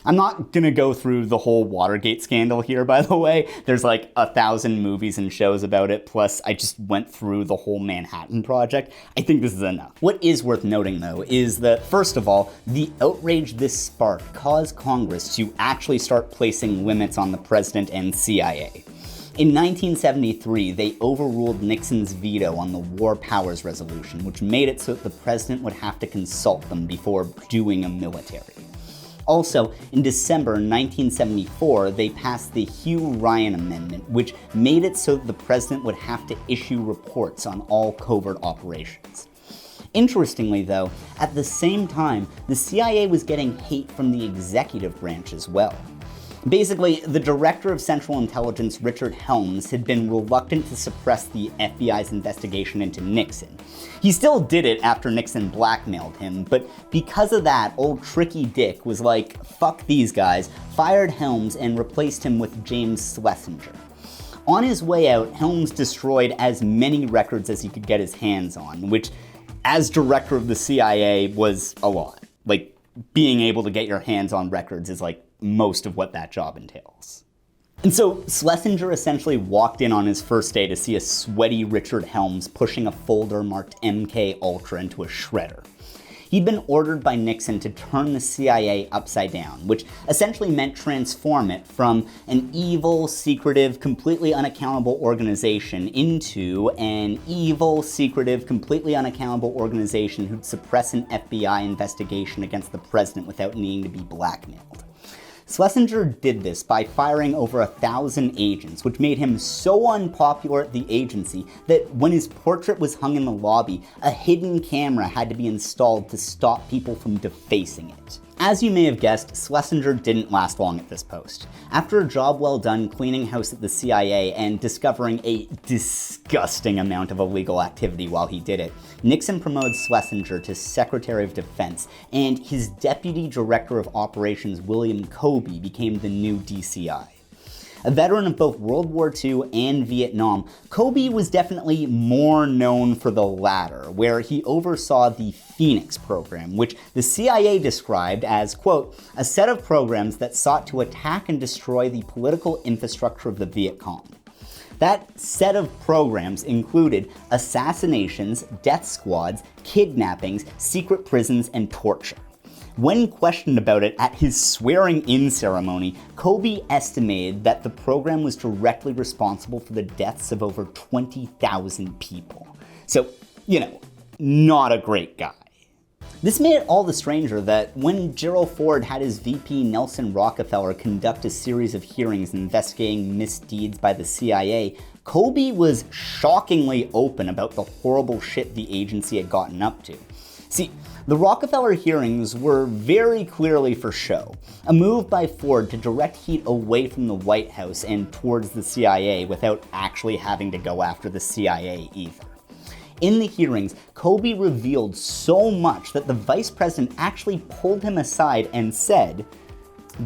I'm not gonna go through the whole Watergate scandal here, by the way. There's like 1,000 movies and shows about it, plus I just went through the whole Manhattan Project. I think this is enough. What is worth noting, though, is that, first of all, the outrage this sparked caused Congress to actually start placing limits on the president and CIA. In 1973, they overruled Nixon's veto on the War Powers Resolution, which made it so that the president would have to consult them before doing a military. Also, in December 1974, they passed the Hugh-Ryan Amendment, which made it so that the president would have to issue reports on all covert operations. Interestingly, though, at the same time, the CIA was getting hate from the executive branch as well. Basically, the director of Central Intelligence, Richard Helms, had been reluctant to suppress the FBI's investigation into Nixon. He still did it after Nixon blackmailed him, but because of that, old Tricky Dick was like, fuck these guys, fired Helms and replaced him with James Schlesinger. On his way out, Helms destroyed as many records as he could get his hands on, which, as director of the CIA, was a lot. Like, being able to get your hands on records is like most of what that job entails. And so Schlesinger essentially walked in on his first day to see a sweaty Richard Helms pushing a folder marked MK Ultra into a shredder. He'd been ordered by Nixon to turn the CIA upside down, which essentially meant transform it from an evil, secretive, completely unaccountable organization into an evil, secretive, completely unaccountable organization who'd suppress an FBI investigation against the president without needing to be blackmailed. Schlesinger did this by firing over 1,000 agents, which made him so unpopular at the agency that when his portrait was hung in the lobby, a hidden camera had to be installed to stop people from defacing it. As you may have guessed, Schlesinger didn't last long at this post. After a job well done cleaning house at the CIA and discovering a disgusting amount of illegal activity while he did it, Nixon promoted Schlesinger to Secretary of Defense, and his Deputy Director of Operations, William Colby, became the new DCI. A veteran of both World War II and Vietnam, Colby was definitely more known for the latter, where he oversaw the Phoenix program, which the CIA described as, quote, a set of programs that sought to attack and destroy the political infrastructure of the Viet Cong. That set of programs included assassinations, death squads, kidnappings, secret prisons, and torture. When questioned about it at his swearing-in ceremony, Kobe estimated that the program was directly responsible for the deaths of over 20,000 people. So, not a great guy. This made it all the stranger that when Gerald Ford had his VP Nelson Rockefeller conduct a series of hearings investigating misdeeds by the CIA, Kobe was shockingly open about the horrible shit the agency had gotten up to. See, the Rockefeller hearings were very clearly for show, a move by Ford to direct heat away from the White House and towards the CIA without actually having to go after the CIA either. In the hearings, Kobe revealed so much that the vice president actually pulled him aside and said,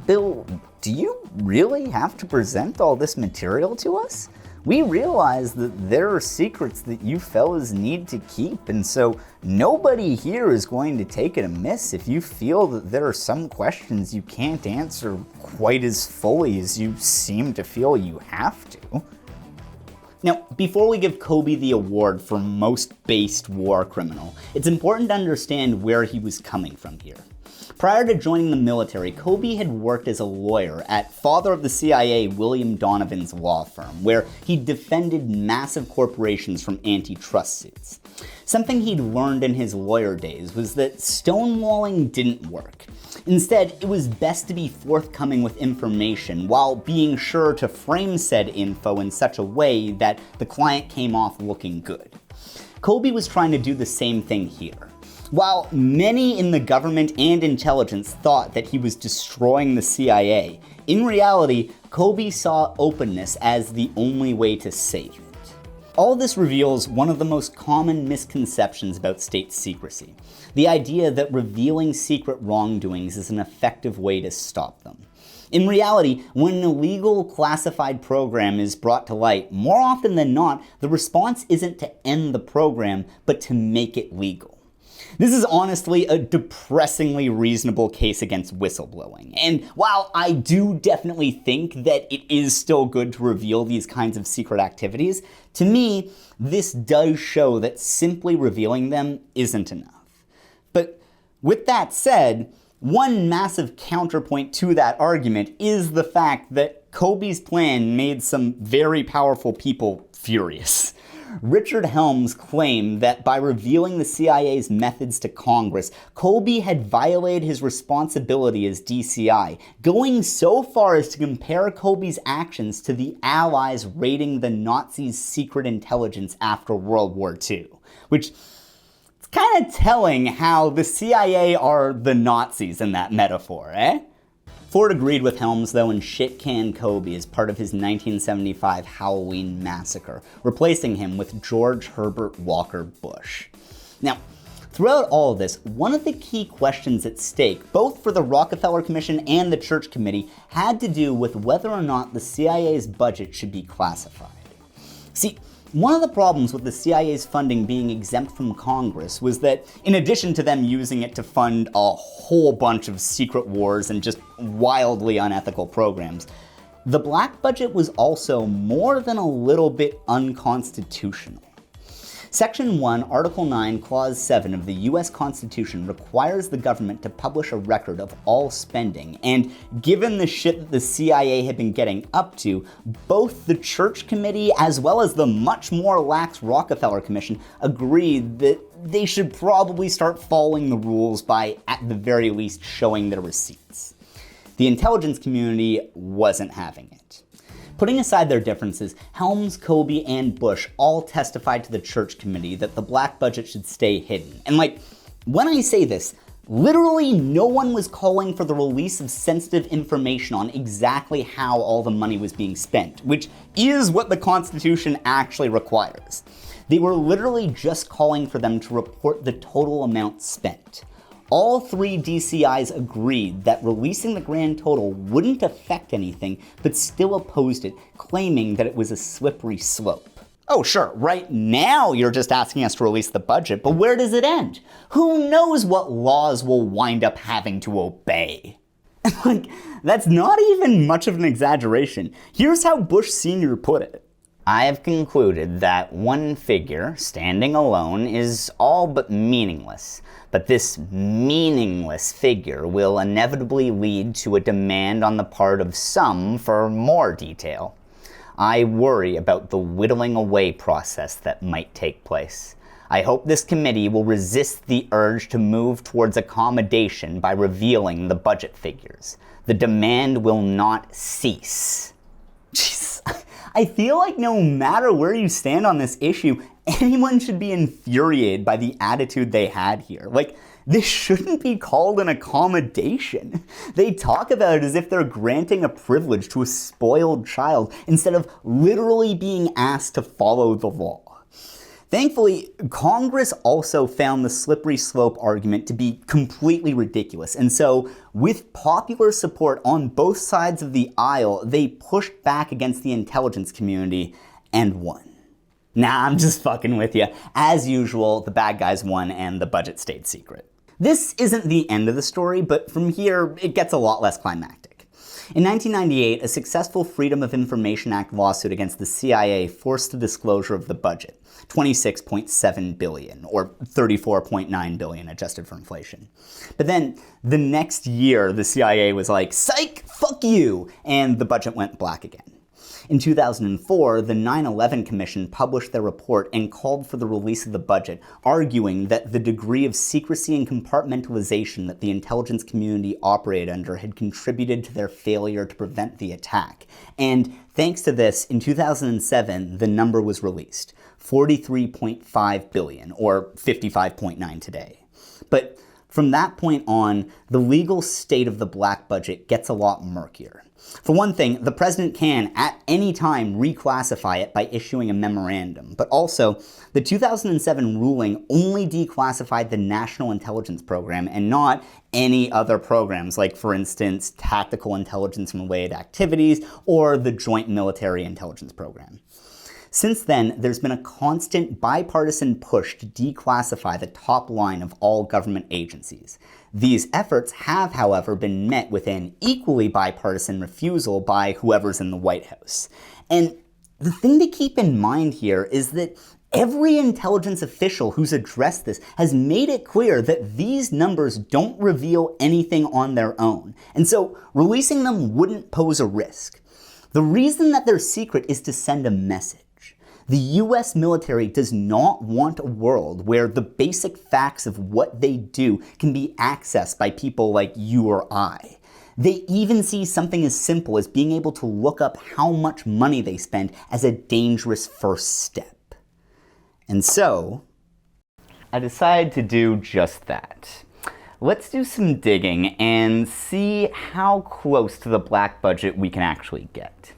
"Bill, do you really have to present all this material to us? We realize that there are secrets that you fellas need to keep, and so nobody here is going to take it amiss if you feel that there are some questions you can't answer quite as fully as you seem to feel you have to." Now, before we give Kobe the award for most based war criminal, it's important to understand where he was coming from here. Prior to joining the military, Kobe had worked as a lawyer at father of the CIA, William Donovan's law firm, where he defended massive corporations from antitrust suits. Something he'd learned in his lawyer days was that stonewalling didn't work. Instead, it was best to be forthcoming with information while being sure to frame said info in such a way that the client came off looking good. Kobe was trying to do the same thing here. While many in the government and intelligence thought that he was destroying the CIA, in reality, Kobe saw openness as the only way to save it. All this reveals one of the most common misconceptions about state secrecy: the idea that revealing secret wrongdoings is an effective way to stop them. In reality, when an illegal classified program is brought to light, more often than not, the response isn't to end the program, but to make it legal. This is honestly a depressingly reasonable case against whistleblowing, and while I do definitely think that it is still good to reveal these kinds of secret activities, to me, this does show that simply revealing them isn't enough. But with that said, one massive counterpoint to that argument is the fact that Kobe's plan made some very powerful people furious. Richard Helms claimed that by revealing the CIA's methods to Congress, Kobe had violated his responsibility as DCI, going so far as to compare Kobe's actions to the Allies raiding the Nazis' secret intelligence after World War II, which it's kind of telling how the CIA are the Nazis in that metaphor, eh? Ford agreed with Helms, though, and shit-canned Kobe as part of his 1975 Halloween massacre, replacing him with George Herbert Walker Bush. Now, throughout all of this, one of the key questions at stake, both for the Rockefeller Commission and the Church Committee, had to do with whether or not the CIA's budget should be classified. See, one of the problems with the CIA's funding being exempt from Congress was that, in addition to them using it to fund a whole bunch of secret wars and just wildly unethical programs, the black budget was also more than a little bit unconstitutional. Section 1, Article 9, Clause 7 of the US Constitution requires the government to publish a record of all spending, and given the shit that the CIA had been getting up to, both the Church Committee as well as the much more lax Rockefeller Commission agreed that they should probably start following the rules by, at the very least, showing their receipts. The intelligence community wasn't having it. Putting aside their differences, Helms, Kobe, and Bush all testified to the Church Committee that the black budget should stay hidden. And when I say this, literally no one was calling for the release of sensitive information on exactly how all the money was being spent, which is what the Constitution actually requires. They were literally just calling for them to report the total amount spent. All three DCIs agreed that releasing the grand total wouldn't affect anything, but still opposed it, claiming that it was a slippery slope. Oh sure, right now you're just asking us to release the budget, but where does it end? Who knows what laws we'll wind up having to obey? That's not even much of an exaggeration. Here's how Bush Sr. put it. I have concluded that one figure, standing alone, is all but meaningless. But this meaningless figure will inevitably lead to a demand on the part of some for more detail. I worry about the whittling away process that might take place. I hope this committee will resist the urge to move towards accommodation by revealing the budget figures. The demand will not cease. Jeez. I feel like no matter where you stand on this issue, anyone should be infuriated by the attitude they had here. Like, this shouldn't be called an accommodation. They talk about it as if they're granting a privilege to a spoiled child instead of literally being asked to follow the law. Thankfully, Congress also found the slippery slope argument to be completely ridiculous, and so, with popular support on both sides of the aisle, they pushed back against the intelligence community and won. Nah, I'm just fucking with you. As usual, the bad guys won and the budget stayed secret. This isn't the end of the story, but from here, it gets a lot less climactic. In 1998, a successful Freedom of Information Act lawsuit against the CIA forced the disclosure of the budget, $26.7 billion, or $34.9 billion adjusted for inflation. But then, the next year, the CIA was like, psych, fuck you, and the budget went black again. In 2004, the 9/11 Commission published their report and called for the release of the budget, arguing that the degree of secrecy and compartmentalization that the intelligence community operated under had contributed to their failure to prevent the attack. And thanks to this, in 2007, the number was released, $43.5 billion, or $55.9 today. But from that point on, the legal state of the black budget gets a lot murkier. For one thing, the president can, at any time, reclassify it by issuing a memorandum. But also, the 2007 ruling only declassified the National Intelligence Program and not any other programs, like, for instance, Tactical Intelligence-related Activities or the Joint Military Intelligence Program. Since then, there's been a constant bipartisan push to declassify the top line of all government agencies. These efforts have, however, been met with an equally bipartisan refusal by whoever's in the White House. And the thing to keep in mind here is that every intelligence official who's addressed this has made it clear that these numbers don't reveal anything on their own, and so releasing them wouldn't pose a risk. The reason that they're secret is to send a message. The US military does not want a world where the basic facts of what they do can be accessed by people like you or I. They even see something as simple as being able to look up how much money they spend as a dangerous first step. And so, I decided to do just that. Let's do some digging and see how close to the black budget we can actually get.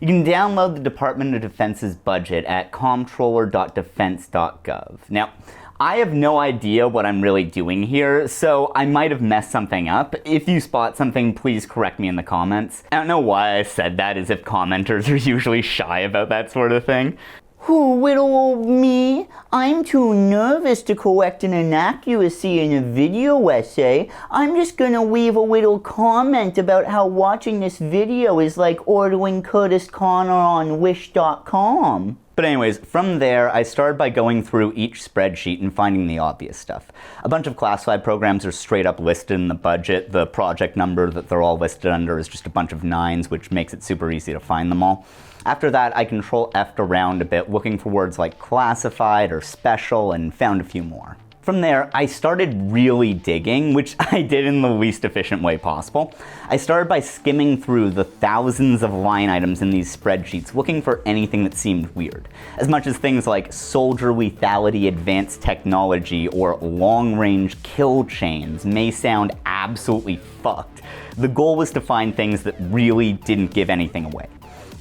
You can download the Department of Defense's budget at comptroller.defense.gov. Now, I have no idea what I'm really doing here, so I might have messed something up. If you spot something, please correct me in the comments. I don't know why I said that, as if commenters are usually shy about that sort of thing. Who, little old me? I'm too nervous to correct an inaccuracy in a video essay. I'm just gonna leave a little comment about how watching this video is like ordering Curtis Connor on Wish.com. But anyways, from there, I started by going through each spreadsheet and finding the obvious stuff. A bunch of classified programs are straight up listed in the budget. The project number that they're all listed under is just a bunch of 9s, which makes it super easy to find them all. After that, I Control F'd around a bit, looking for words like classified or special, and found a few more. From there, I started really digging, which I did in the least efficient way possible. I started by skimming through the thousands of line items in these spreadsheets, looking for anything that seemed weird. As much as things like soldier lethality advanced technology or long-range kill chains may sound absolutely fucked, the goal was to find things that really didn't give anything away.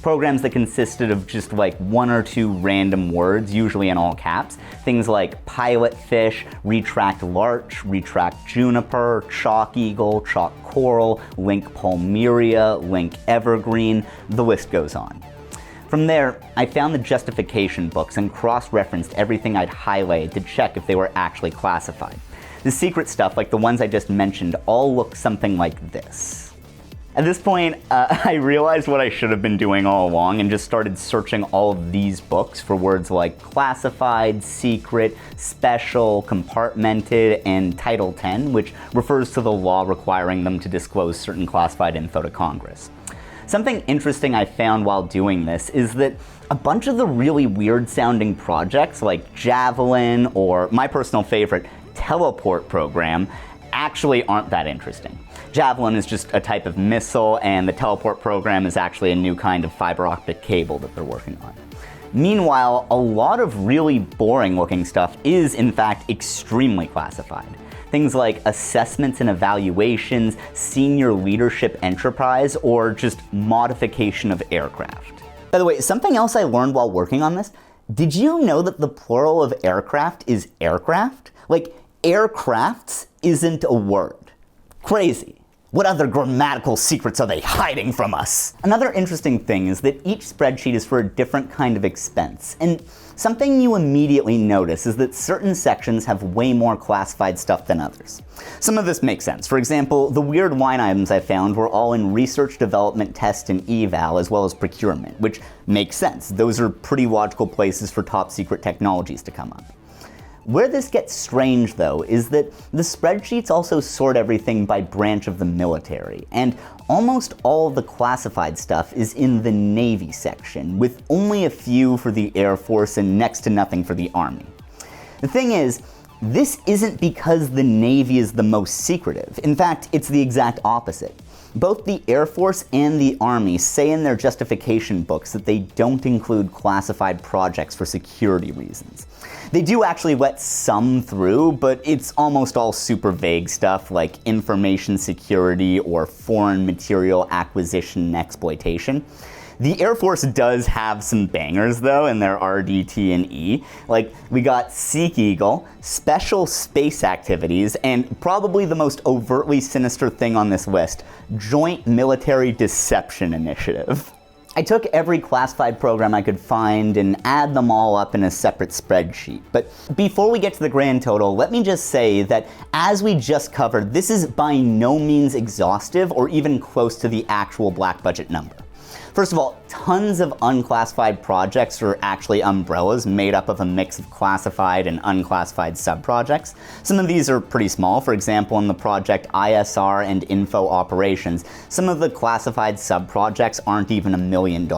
Programs that consisted of just like 1 or 2 random words, usually in all caps. Things like pilot fish, retract larch, retract juniper, chalk eagle, chalk coral, link palmyra, link evergreen, the list goes on. From there, I found the justification books and cross-referenced everything I'd highlighted to check if they were actually classified. The secret stuff, like the ones I just mentioned, all look something like this. At this point, I realized what I should have been doing all along and just started searching all of these books for words like classified, secret, special, compartmented, and Title 10, which refers to the law requiring them to disclose certain classified info to Congress. Something interesting I found while doing this is that a bunch of the really weird sounding projects like Javelin or my personal favorite, Teleport program, actually aren't that interesting. Javelin is just a type of missile, and the Teleport program is actually a new kind of fiber optic cable that they're working on. Meanwhile, a lot of really boring looking stuff is in fact extremely classified. Things like assessments and evaluations, senior leadership enterprise, or just modification of aircraft. By the way, something else I learned while working on this, did you know that the plural of aircraft is aircraft? Like, aircrafts isn't a word. Crazy. What other grammatical secrets are they hiding from us? Another interesting thing is that each spreadsheet is for a different kind of expense, and something you immediately notice is that certain sections have way more classified stuff than others. Some of this makes sense. For example, the weird line items I found were all in research, development, test, and eval, as well as procurement, which makes sense. Those are pretty logical places for top secret technologies to come up. Where this gets strange, though, is that the spreadsheets also sort everything by branch of the military, and almost all of the classified stuff is in the Navy section, with only a few for the Air Force and next to nothing for the Army. The thing is, this isn't because the Navy is the most secretive. In fact, it's the exact opposite. Both the Air Force and the Army say in their justification books that they don't include classified projects for security reasons. They do actually let some through, but it's almost all super vague stuff like information security or foreign material acquisition and exploitation. The Air Force does have some bangers though in their RDT&E. Like, we got Seek Eagle, special space activities, and probably the most overtly sinister thing on this list, Joint Military Deception Initiative. I took every classified program I could find and add them all up in a separate spreadsheet. But before we get to the grand total, let me just say that as we just covered, this is by no means exhaustive or even close to the actual black budget number. First of all, tons of unclassified projects are actually umbrellas made up of a mix of classified and unclassified sub-projects. Some of these are pretty small. For example, in the project ISR and Info Operations, some of the classified sub-projects aren't even $1 million.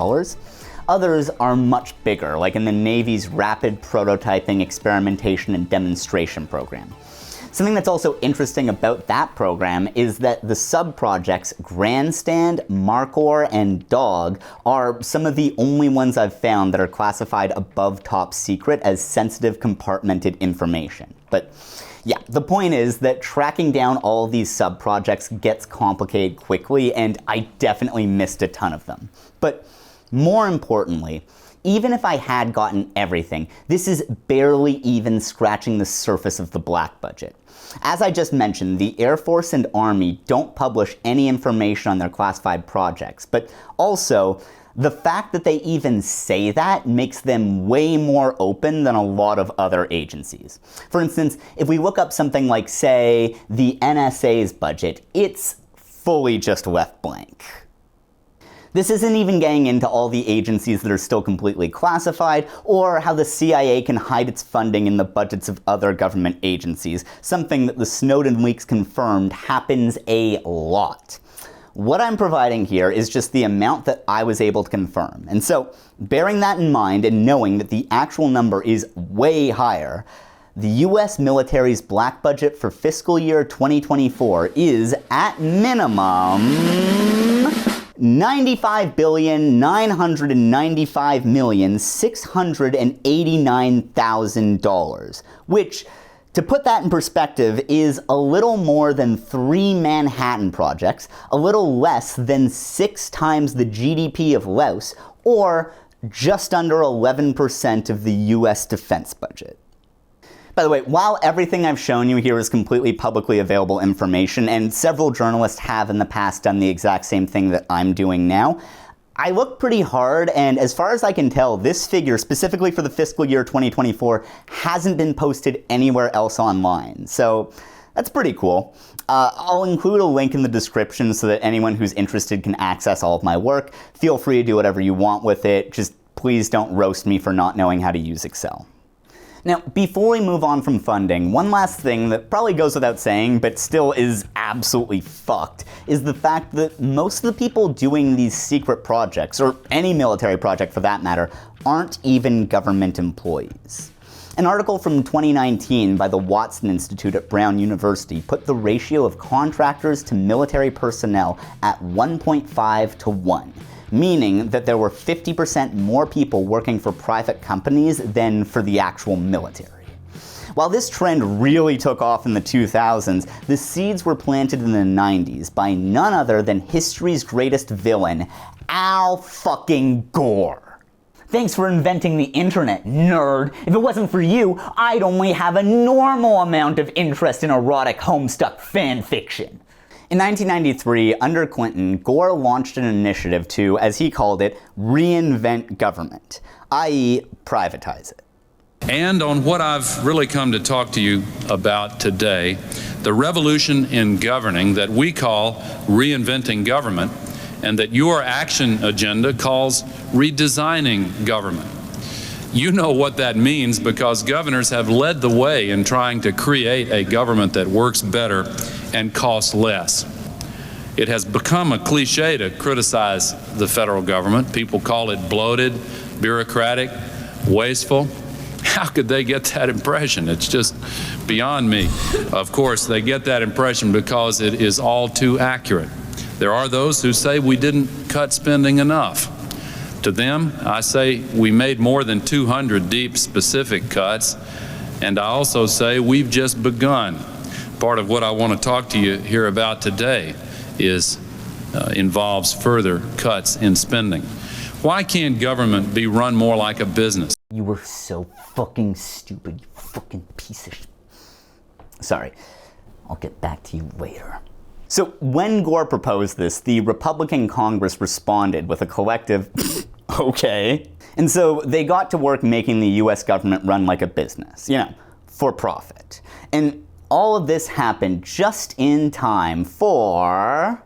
Others are much bigger, like in the Navy's Rapid Prototyping, Experimentation, and Demonstration program. Something that's also interesting about that program is that the sub-projects Grandstand, Markor, and Dog are some of the only ones I've found that are classified above top secret as sensitive compartmented information. But yeah, the point is that tracking down all of these sub-projects gets complicated quickly, and I definitely missed a ton of them. But more importantly, even if I had gotten everything, this is barely even scratching the surface of the black budget. As I just mentioned, the Air Force and Army don't publish any information on their classified projects, but also, the fact that they even say that makes them way more open than a lot of other agencies. For instance, if we look up something like, say, the NSA's budget, it's fully just left blank. This isn't even getting into all the agencies that are still completely classified, or how the CIA can hide its funding in the budgets of other government agencies, something that the Snowden leaks confirmed happens a lot. What I'm providing here is just the amount that I was able to confirm. And so, bearing that in mind and knowing that the actual number is way higher, the US military's black budget for fiscal year 2024 is, at minimum, $95,995,689,000, which, to put that in perspective, is a little more than 3 Manhattan projects, a little less than 6 times the GDP of Laos, or just under 11% of the US defense budget. By the way, while everything I've shown you here is completely publicly available information, and several journalists have in the past done the exact same thing that I'm doing now, I looked pretty hard, and as far as I can tell, this figure, specifically for the fiscal year 2024, hasn't been posted anywhere else online. So That's pretty cool. I'll include a link in the description so that anyone who's interested can access all of my work. Feel free to do whatever you want with it. Just please don't roast me for not knowing how to use Excel. Now, before we move on from funding, one last thing that probably goes without saying, but still is absolutely fucked, is the fact that most of the people doing these secret projects, or any military project for that matter, aren't even government employees. An article from 2019 by the Watson Institute at Brown University put the ratio of contractors to military personnel at 1.5 to 1. Meaning that there were 50% more people working for private companies than for the actual military. While this trend really took off in the 2000s, the seeds were planted in the 90s by none other than history's greatest villain, Al fucking Gore. Thanks for inventing the internet, nerd. If it wasn't for you, I'd only have a normal amount of interest in erotic Homestuck fan fiction. In 1993, under Clinton, Gore launched an initiative to, as he called it, reinvent government, i.e. privatize it. And on what I've really come to talk to you about today, the revolution in governing that we call reinventing government, and that your action agenda calls redesigning government. You know what that means because governors have led the way in trying to create a government that works better and costs less. It has become a cliche to criticize the federal government. People call it bloated, bureaucratic, wasteful. How could they get that impression? It's just beyond me. Of course, they get that impression because it is all too accurate. There are those who say we didn't cut spending enough. To them, I say we made more than 200 deep specific cuts, and I also say we've just begun. Part of what I want to talk to you here about today involves further cuts in spending. Why can't government be run more like a business? You were so fucking stupid, you fucking piece of Sorry, I'll get back to you later. So when Gore proposed this, the Republican Congress responded with a collective, okay. And so they got to work making the US government run like a business, for profit. And all of this happened just in time for...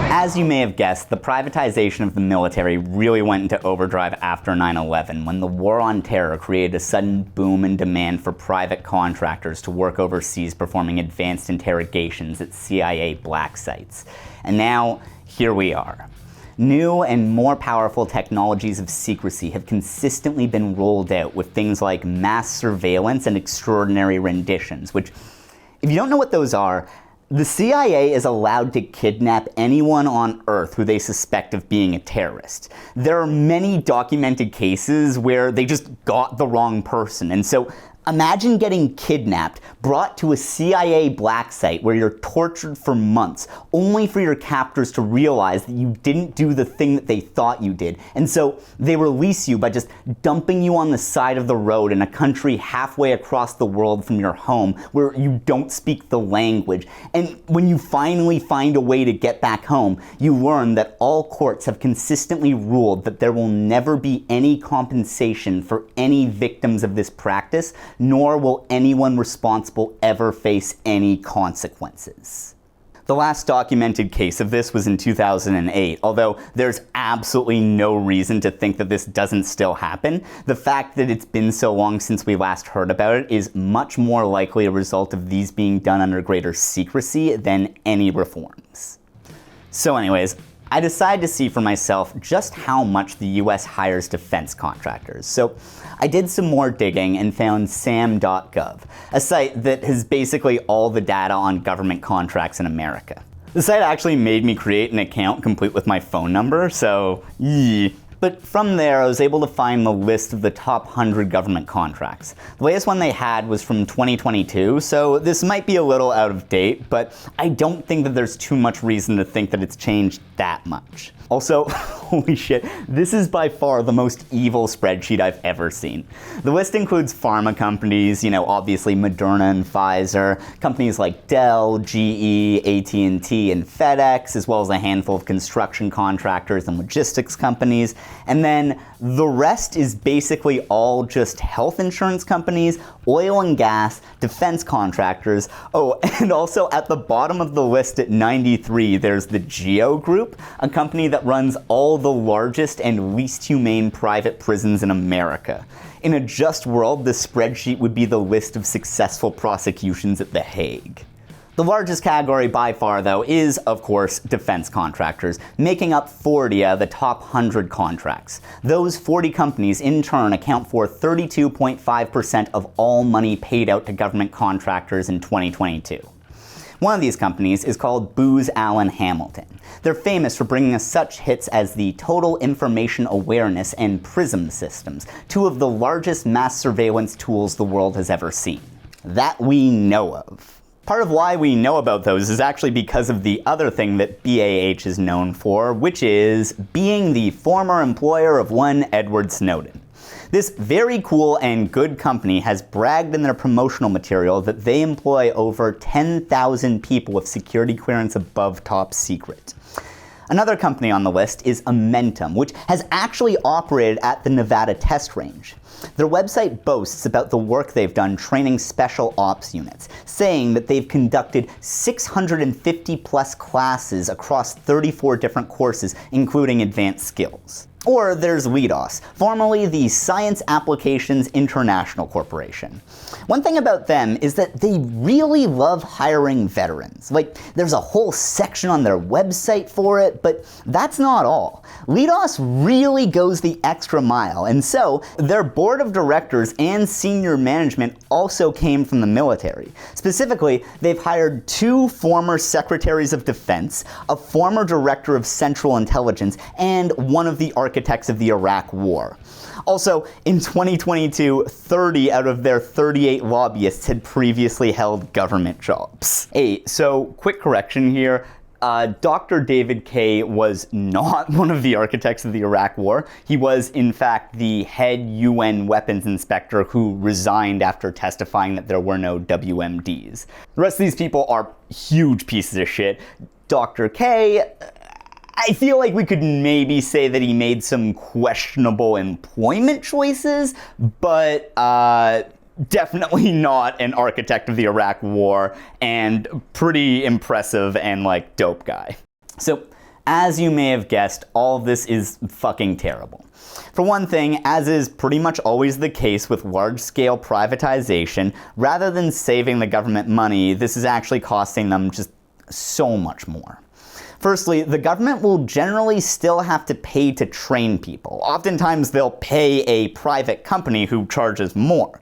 As you may have guessed, the privatization of the military really went into overdrive after 9/11, when the War on Terror created a sudden boom in demand for private contractors to work overseas performing advanced interrogations at CIA black sites. And now, here we are. New and more powerful technologies of secrecy have consistently been rolled out with things like mass surveillance and extraordinary renditions, which, if you don't know what those are, the CIA is allowed to kidnap anyone on Earth who they suspect of being a terrorist. There are many documented cases where they just got the wrong person, and so imagine getting kidnapped, brought to a CIA black site where you're tortured for months, only for your captors to realize that you didn't do the thing that they thought you did. And so they release you by just dumping you on the side of the road in a country halfway across the world from your home where you don't speak the language. And when you finally find a way to get back home, you learn that all courts have consistently ruled that there will never be any compensation for any victims of this practice, nor will anyone responsible ever face any consequences. The last documented case of this was in 2008, although there's absolutely no reason to think that this doesn't still happen. The fact that it's been so long since we last heard about it is much more likely a result of these being done under greater secrecy than any reforms. So anyways, I decided to see for myself just how much the US hires defense contractors. So I did some more digging and found sam.gov, a site that has basically all the data on government contracts in America. The site actually made me create an account complete with my phone number, so yeah. But from there, I was able to find the list of the top 100 government contracts. The latest one they had was from 2022, so this might be a little out of date, but I don't think that there's too much reason to think that it's changed that much. Also, holy shit, this is by far the most evil spreadsheet I've ever seen. The list includes pharma companies, obviously Moderna and Pfizer, companies like Dell, GE, AT&T, and FedEx, as well as a handful of construction contractors and logistics companies, And then the rest is basically all just health insurance companies, oil and gas, defense contractors. Oh, and also at the bottom of the list at 93, there's the Geo Group, a company that runs all the largest and least humane private prisons in America. In a just world, this spreadsheet would be the list of successful prosecutions at The Hague. The largest category by far, though, is, of course, defense contractors, making up 40 out of the top 100 contracts. Those 40 companies, in turn, account for 32.5% of all money paid out to government contractors in 2022. One of these companies is called Booz Allen Hamilton. They're famous for bringing us such hits as the Total Information Awareness and PRISM systems, two of the largest mass surveillance tools the world has ever seen. That we know of. Part of why we know about those is actually because of the other thing that BAH is known for, which is being the former employer of one Edward Snowden. This very cool and good company has bragged in their promotional material that they employ over 10,000 people with security clearance above top secret. Another company on the list is Amentum, which has actually operated at the Nevada test range. Their website boasts about the work they've done training special ops units, saying that they've conducted 650 plus classes across 34 different courses, including advanced skills. Or there's LEDOS, formerly the Science Applications International Corporation. One thing about them is that they really love hiring veterans. Like, there's a whole section on their website for it, but that's not all. LEDOS really goes the extra mile, and so their board of directors and senior management also came from the military. Specifically, they've hired 2 former secretaries of defense, a former director of central intelligence, and one of the architects of the Iraq War. Also, in 2022, 30 out of their 38 lobbyists had previously held government jobs. Hey, so quick correction here. Dr. David Kay was not one of the architects of the Iraq War. He was, in fact, the head UN weapons inspector who resigned after testifying that there were no WMDs. The rest of these people are huge pieces of shit. Dr. Kay, I feel like we could maybe say that he made some questionable employment choices, but definitely not an architect of the Iraq War, and pretty impressive and like dope guy. So, as you may have guessed, all of this is fucking terrible. For one thing, as is pretty much always the case with large-scale privatization, rather than saving the government money, this is actually costing them just so much more. Firstly, the government will generally still have to pay to train people. Oftentimes they'll pay a private company who charges more.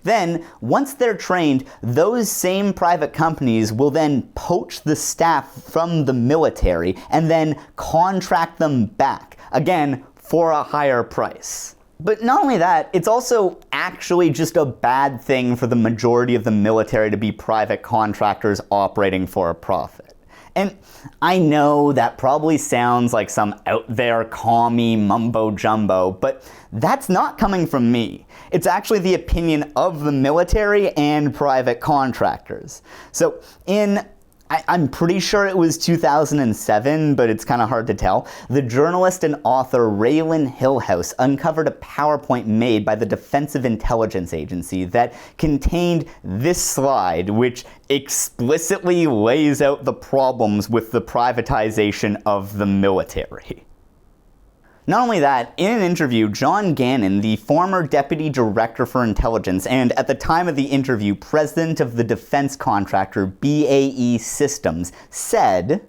Then, once they're trained, those same private companies will then poach the staff from the military and then contract them back, again, for a higher price. But not only that, it's also actually just a bad thing for the majority of the military to be private contractors operating for a profit. And I know that probably sounds like some out there commie mumbo jumbo, but that's not coming from me. It's actually the opinion of the military and private contractors. So I'm pretty sure it was 2007, but it's kind of hard to tell. The journalist and author Raylan Hillhouse uncovered a PowerPoint made by the Defensive Intelligence Agency that contained this slide, which explicitly lays out the problems with the privatization of the military. Not only that, in an interview, John Gannon, the former Deputy Director for Intelligence and at the time of the interview, President of the defense contractor BAE Systems, said,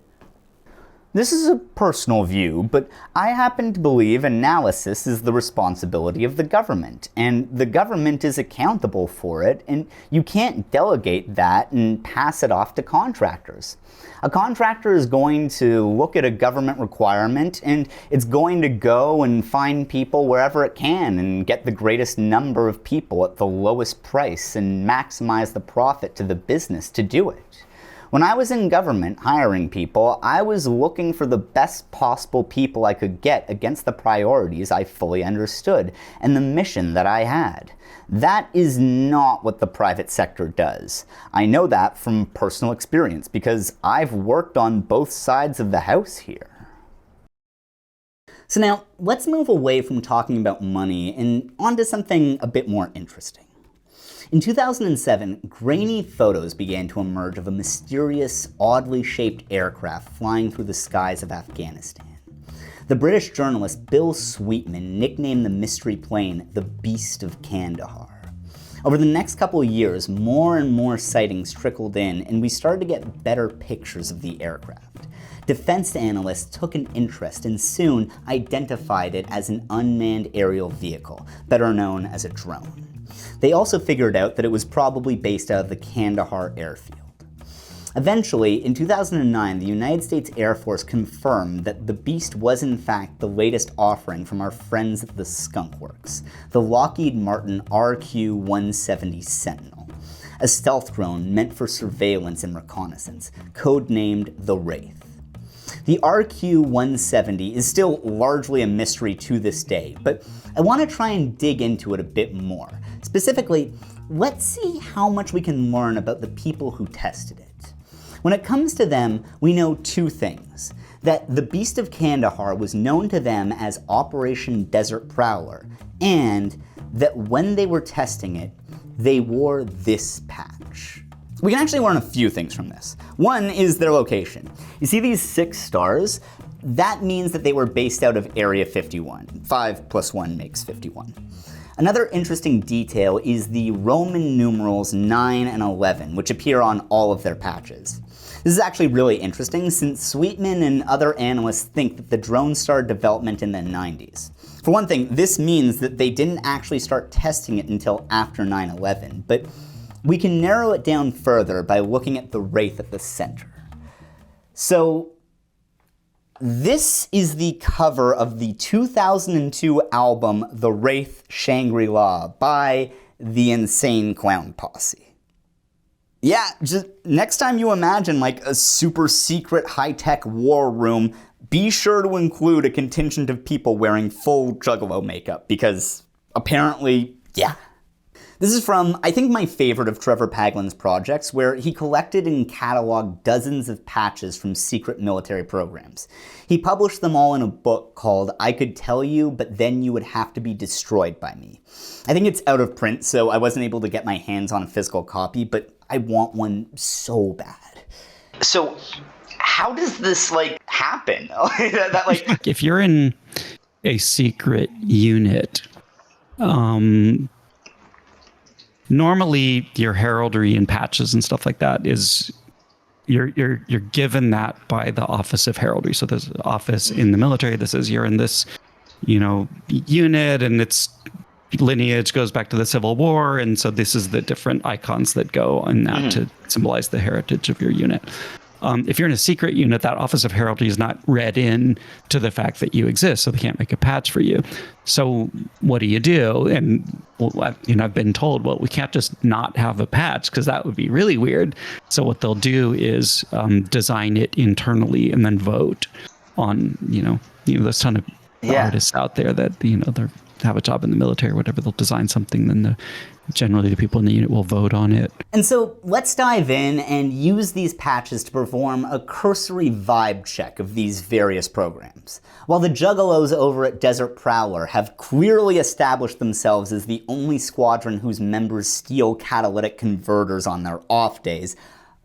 "This is a personal view, but I happen to believe analysis is the responsibility of the government, and the government is accountable for it, and you can't delegate that and pass it off to contractors. A contractor is going to look at a government requirement, and it's going to go and find people wherever it can and get the greatest number of people at the lowest price and maximize the profit to the business to do it. When I was in government hiring people, I was looking for the best possible people I could get against the priorities I fully understood and the mission that I had. That is not what the private sector does. I know that from personal experience because I've worked on both sides of the house here." So now, let's move away from talking about money and onto something a bit more interesting. In 2007, grainy photos began to emerge of a mysterious, oddly shaped aircraft flying through the skies of Afghanistan. The British journalist Bill Sweetman nicknamed the mystery plane the Beast of Kandahar. Over the next couple of years, more and more sightings trickled in, and we started to get better pictures of the aircraft. Defense analysts took an interest and soon identified it as an unmanned aerial vehicle, better known as a drone. They also figured out that it was probably based out of the Kandahar airfield. Eventually, in 2009, the United States Air Force confirmed that the Beast was in fact the latest offering from our friends at the Skunk Works, the Lockheed Martin RQ-170 Sentinel, a stealth drone meant for surveillance and reconnaissance, codenamed the Wraith. The RQ-170 is still largely a mystery to this day, but I want to try and dig into it a bit more. Specifically, let's see how much we can learn about the people who tested it. When it comes to them, we know two things. That the Beast of Kandahar was known to them as Operation Desert Prowler, and that when they were testing it, they wore this patch. We can actually learn a few things from this. One is their location. You see these 6 stars? That means that they were based out of Area 51. 5 plus 1 makes 51. Another interesting detail is the Roman numerals 9 and 11, which appear on all of their patches. This is actually really interesting since Sweetman and other analysts think that the drone started development in the 90s. For one thing, this means that they didn't actually start testing it until after 9/11, but we can narrow it down further by looking at the Wraith at the center. So, this is the cover of the 2002 album The Wraith Shangri-La by the Insane Clown Posse. Yeah, just next time you imagine like a super secret high-tech war room, be sure to include a contingent of people wearing full Juggalo makeup, because apparently, yeah. This is from, I think, my favorite of Trevor Paglen's projects, where he collected and cataloged dozens of patches from secret military programs. He published them all in a book called I Could Tell You, But Then You Would Have to Be Destroyed by Me. I think it's out of print, so I wasn't able to get my hands on a physical copy, but I want one so bad. So, how does this, happen? If you're in a secret unit, normally your heraldry and patches and stuff like that is you're given that by the Office of Heraldry. So there's an office in the military that says you're in this, unit, and its lineage goes back to the Civil War, and so this is the different icons that go on that to symbolize the heritage of your unit. If you're in a secret unit, that Office of Heraldry is not read in to the fact that you exist, so they can't make a patch for you. So what do? And I've been told, well, we can't just not have a patch because that would be really weird. So what they'll do is design it internally and then vote on, there's a ton of artists out there that, they have a job in the military or whatever. They'll design something, then generally the people in the unit will vote on it. And so let's dive in and use these patches to perform a cursory vibe check of these various programs. While the Juggalos over at Desert Prowler have clearly established themselves as the only squadron whose members steal catalytic converters on their off days,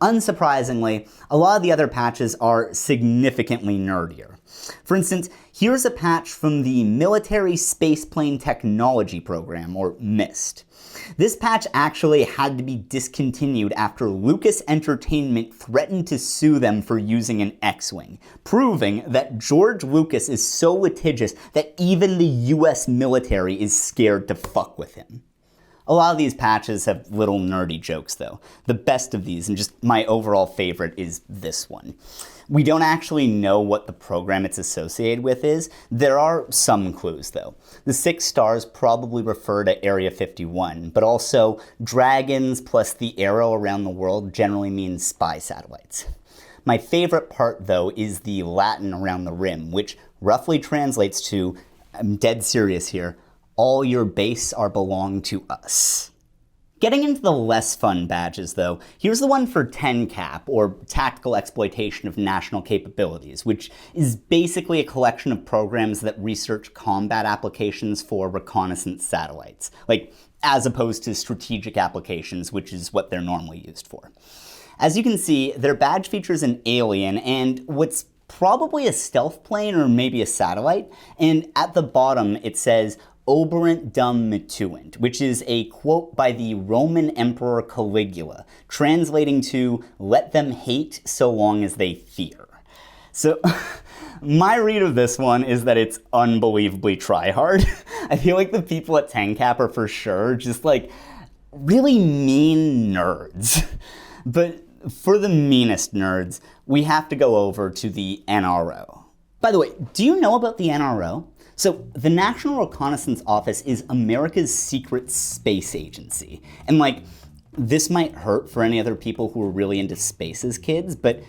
unsurprisingly, a lot of the other patches are significantly nerdier. For instance, here's a patch from the Military Spaceplane Technology Program, or MIST. This patch actually had to be discontinued after Lucas Entertainment threatened to sue them for using an X-Wing, proving that George Lucas is so litigious that even the US military is scared to fuck with him. A lot of these patches have little nerdy jokes though. The best of these, and just my overall favorite, is this one. We don't actually know what the program it's associated with is. There are some clues though. The 6 stars probably refer to Area 51, but also dragons plus the arrow around the world generally means spy satellites. My favorite part though is the Latin around the rim, which roughly translates to, I'm dead serious here, all your base are belong to us. Getting into the less fun badges though, here's the one for TENCAP, or Tactical Exploitation of National Capabilities, which is basically a collection of programs that research combat applications for reconnaissance satellites, like as opposed to strategic applications, which is what they're normally used for. As you can see, their badge features an alien and what's probably a stealth plane or maybe a satellite, and at the bottom it says Oberant Dum Mituant, which is a quote by the Roman Emperor Caligula, translating to, "Let them hate so long as they fear." So, my read of this one is that it's unbelievably try-hard. I feel like the people at TENCAP are for sure just like really mean nerds. But for the meanest nerds, we have to go over to the NRO. By the way, do you know about the NRO? So, the National Reconnaissance Office is America's secret space agency. And like, this might hurt for any other people who are really into space as kids, but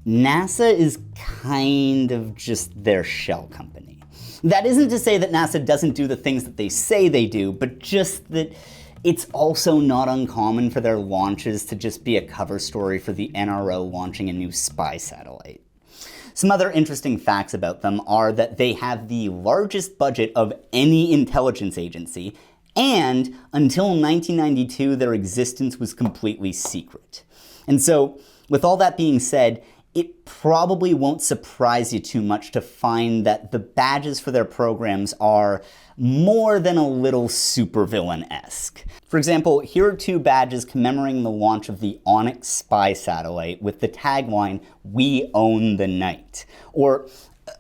NASA is kind of just their shell company. That isn't to say that NASA doesn't do the things that they say they do, but just that it's also not uncommon for their launches to just be a cover story for the NRO launching a new spy satellite. Some other interesting facts about them are that they have the largest budget of any intelligence agency, and until 1992, their existence was completely secret. And so, with all that being said, it probably won't surprise you too much to find that the badges for their programs are more than a little supervillain-esque. For example, here are two badges commemorating the launch of the Onyx spy satellite with the tagline, "We own the night." Or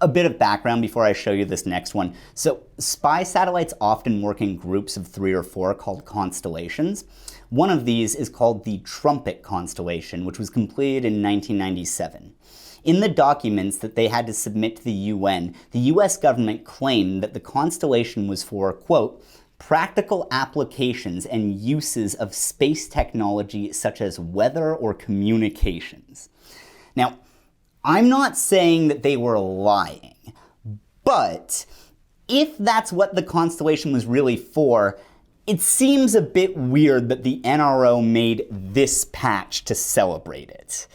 a bit of background before I show you this next one. So spy satellites often work in groups of 3 or 4 called constellations. One of these is called the Trumpet constellation, which was completed in 1997. In the documents that they had to submit to the UN, the US government claimed that the constellation was for, quote, "practical applications and uses of space technology such as weather or communications." Now, I'm not saying that they were lying, but if that's what the constellation was really for, it seems a bit weird that the NRO made this patch to celebrate it.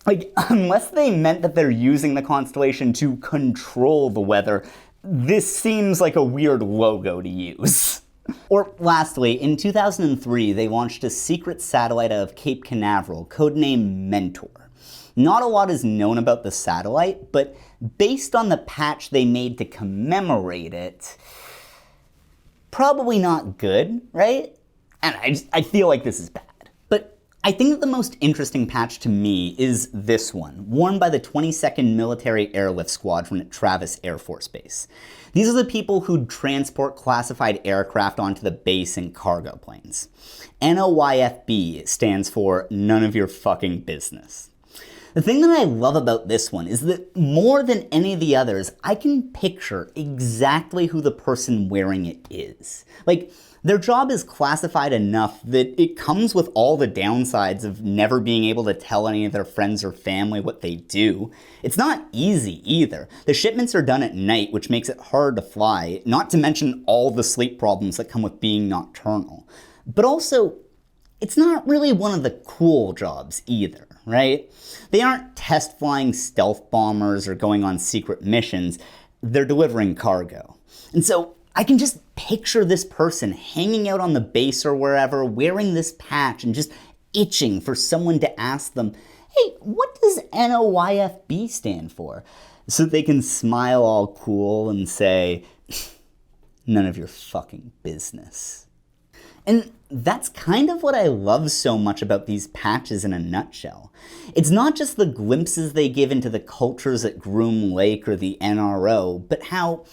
Like, unless they meant that they're using the constellation to control the weather, this seems like a weird logo to use. Or lastly, in 2003, they launched a secret satellite out of Cape Canaveral, codenamed Mentor. Not a lot is known about the satellite, but based on the patch they made to commemorate it, probably not good, right? And I feel like this is bad. But I think that the most interesting patch to me is this one, worn by the 22nd Military Airlift Squadron at Travis Air Force Base. These are the people who transport classified aircraft onto the base in cargo planes. NOYFB stands for None of Your Fucking Business. The thing that I love about this one is that more than any of the others, I can picture exactly who the person wearing it is. Like, their job is classified enough that it comes with all the downsides of never being able to tell any of their friends or family what they do. It's not easy either. The shipments are done at night, which makes it hard to fly, not to mention all the sleep problems that come with being nocturnal. But also, it's not really one of the cool jobs either, right? They aren't test flying stealth bombers or going on secret missions. They're delivering cargo. And so I can just picture this person hanging out on the base or wherever, wearing this patch and just itching for someone to ask them, "Hey, what does NOYFB stand for?" So they can smile all cool and say, "None of your fucking business." And that's kind of what I love so much about these patches in a nutshell. It's not just the glimpses they give into the cultures at Groom Lake or the NRO, but how,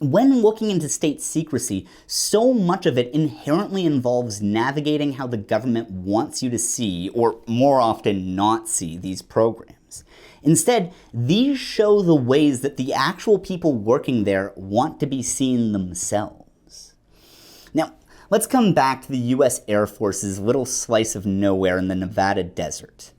when looking into state secrecy, so much of it inherently involves navigating how the government wants you to see, or more often not see, these programs. Instead, these show the ways that the actual people working there want to be seen themselves. Now, let's come back to the US Air Force's little slice of nowhere in the Nevada desert.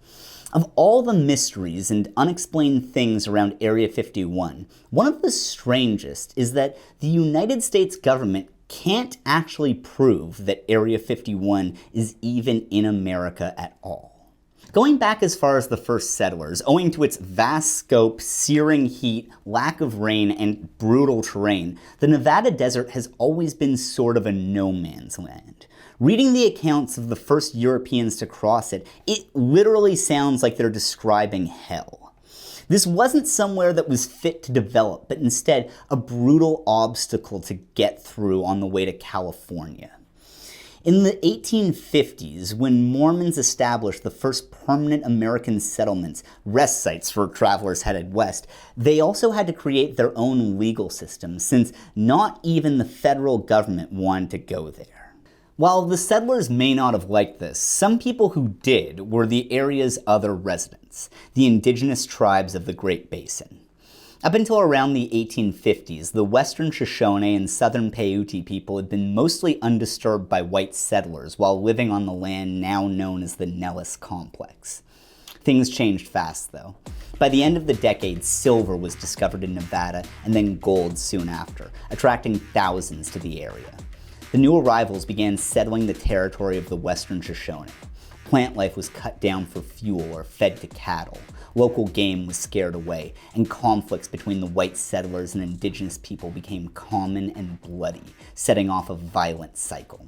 Of all the mysteries and unexplained things around Area 51, one of the strangest is that the United States government can't actually prove that Area 51 is even in America at all. Going back as far as the first settlers, owing to its vast scope, searing heat, lack of rain, and brutal terrain, the Nevada desert has always been sort of a no man's land. Reading the accounts of the first Europeans to cross it, it literally sounds like they're describing hell. This wasn't somewhere that was fit to develop, but instead a brutal obstacle to get through on the way to California. In the 1850s, when Mormons established the first permanent American settlements, rest sites for travelers headed west, they also had to create their own legal system, since not even the federal government wanted to go there. While the settlers may not have liked this, some people who did were the area's other residents, the indigenous tribes of the Great Basin. Up until around the 1850s, the western Shoshone and southern Paiute people had been mostly undisturbed by white settlers while living on the land now known as the Nellis Complex. Things changed fast, though. By the end of the decade, silver was discovered in Nevada, and then gold soon after, attracting thousands to the area. The new arrivals began settling the territory of the western Shoshone. Plant life was cut down for fuel or fed to cattle. Local game was scared away, and conflicts between the white settlers and indigenous people became common and bloody, setting off a violent cycle.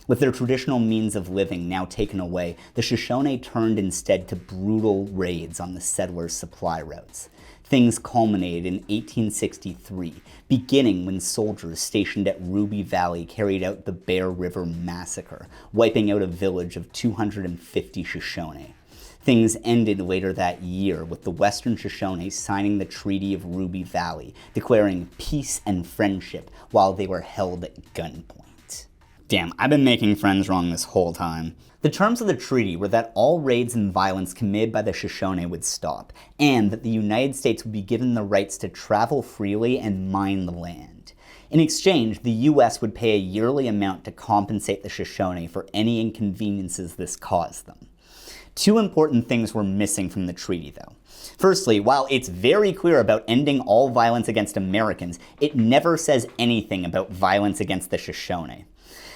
With their traditional means of living now taken away, the Shoshone turned instead to brutal raids on the settlers' supply routes. Things culminated in 1863, beginning when soldiers stationed at Ruby Valley carried out the Bear River Massacre, wiping out a village of 250 Shoshone. Things ended later that year with the Western Shoshone signing the Treaty of Ruby Valley, declaring peace and friendship while they were held at gunpoint. Damn, I've been making friends wrong this whole time. The terms of the treaty were that all raids and violence committed by the Shoshone would stop, and that the United States would be given the rights to travel freely and mine the land. In exchange, the US would pay a yearly amount to compensate the Shoshone for any inconveniences this caused them. Two important things were missing from the treaty, though. Firstly, while it's very clear about ending all violence against Americans, it never says anything about violence against the Shoshone.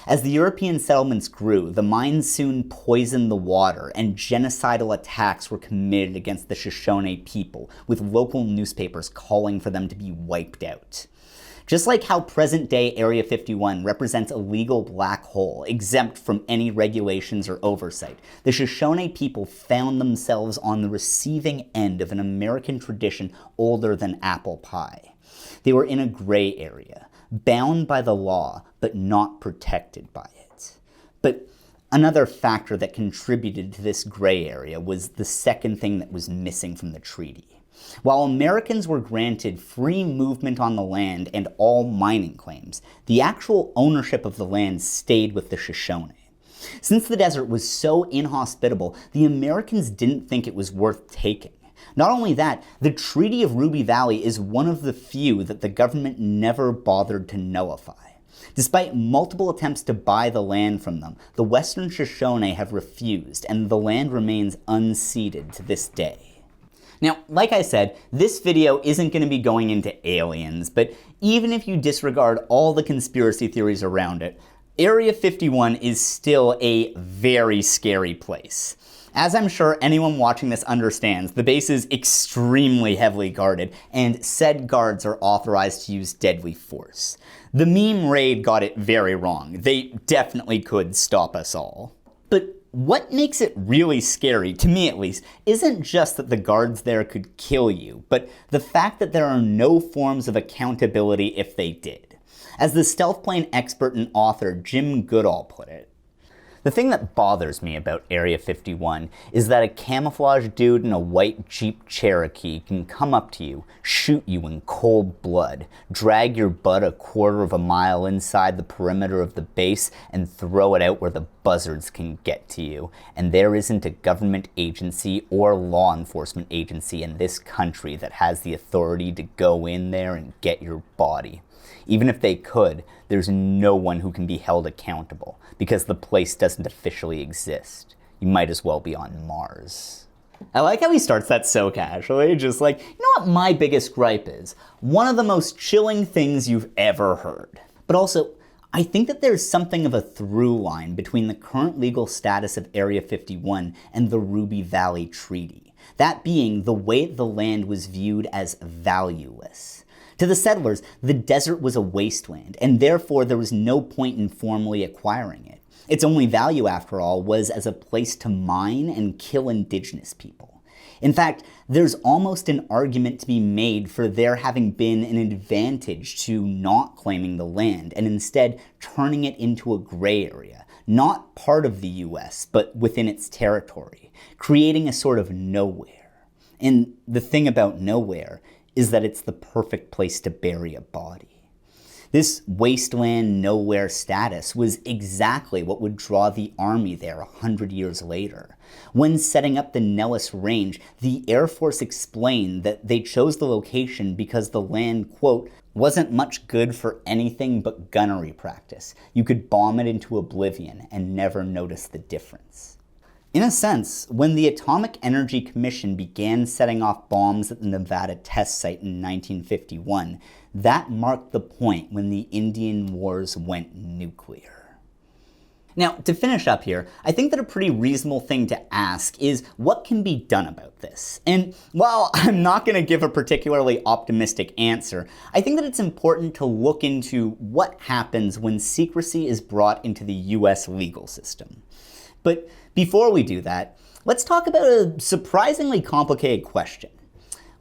As the European settlements grew, the mines soon poisoned the water, and genocidal attacks were committed against the Shoshone people, with local newspapers calling for them to be wiped out. Just like how present-day Area 51 represents a legal black hole, exempt from any regulations or oversight, the Shoshone people found themselves on the receiving end of an American tradition older than apple pie. They were in a gray area, bound by the law, but not protected by it. But another factor that contributed to this gray area was the second thing that was missing from the treaty. While Americans were granted free movement on the land and all mining claims, the actual ownership of the land stayed with the Shoshone. Since the desert was so inhospitable, the Americans didn't think it was worth taking. Not only that, the Treaty of Ruby Valley is one of the few that the government never bothered to nullify. Despite multiple attempts to buy the land from them, the Western Shoshone have refused, and the land remains unceded to this day. Now, like I said, this video isn't going to be going into aliens, but even if you disregard all the conspiracy theories around it, Area 51 is still a very scary place. As I'm sure anyone watching this understands, the base is extremely heavily guarded, and said guards are authorized to use deadly force. The meme raid got it very wrong. They definitely could stop us all. But what makes it really scary, to me at least, isn't just that the guards there could kill you, but the fact that there are no forms of accountability if they did. As the stealth plane expert and author Jim Goodall put it, the thing that bothers me about Area 51 is that a camouflage dude in a white Jeep Cherokee can come up to you, shoot you in cold blood, drag your butt a quarter of a mile inside the perimeter of the base, and throw it out where the buzzards can get to you. And there isn't a government agency or law enforcement agency in this country that has the authority to go in there and get your body. Even if they could, there's no one who can be held accountable, because the place doesn't officially exist. You might as well be on Mars. I like how he starts that so casually, just like, you know what my biggest gripe is? One of the most chilling things you've ever heard. But also, I think that there's something of a through line between the current legal status of Area 51 and the Ruby Valley Treaty, that being the way the land was viewed as valueless. To the settlers, the desert was a wasteland, and therefore there was no point in formally acquiring it. Its only value, after all, was as a place to mine and kill indigenous people. In fact, there's almost an argument to be made for there having been an advantage to not claiming the land and instead turning it into a gray area, not part of the US, but within its territory, creating a sort of nowhere. And the thing about nowhere is that it's the perfect place to bury a body. This wasteland nowhere status was exactly what would draw the army there 100 years later. When setting up the Nellis Range, the Air Force explained that they chose the location because the land, quote, wasn't much good for anything but gunnery practice. You could bomb it into oblivion and never notice the difference. In a sense, when the Atomic Energy Commission began setting off bombs at the Nevada test site in 1951, that marked the point when the Indian Wars went nuclear. Now, to finish up here, I think that a pretty reasonable thing to ask is what can be done about this? And while I'm not going to give a particularly optimistic answer, I think that it's important to look into what happens when secrecy is brought into the US legal system. But before we do that, let's talk about a surprisingly complicated question.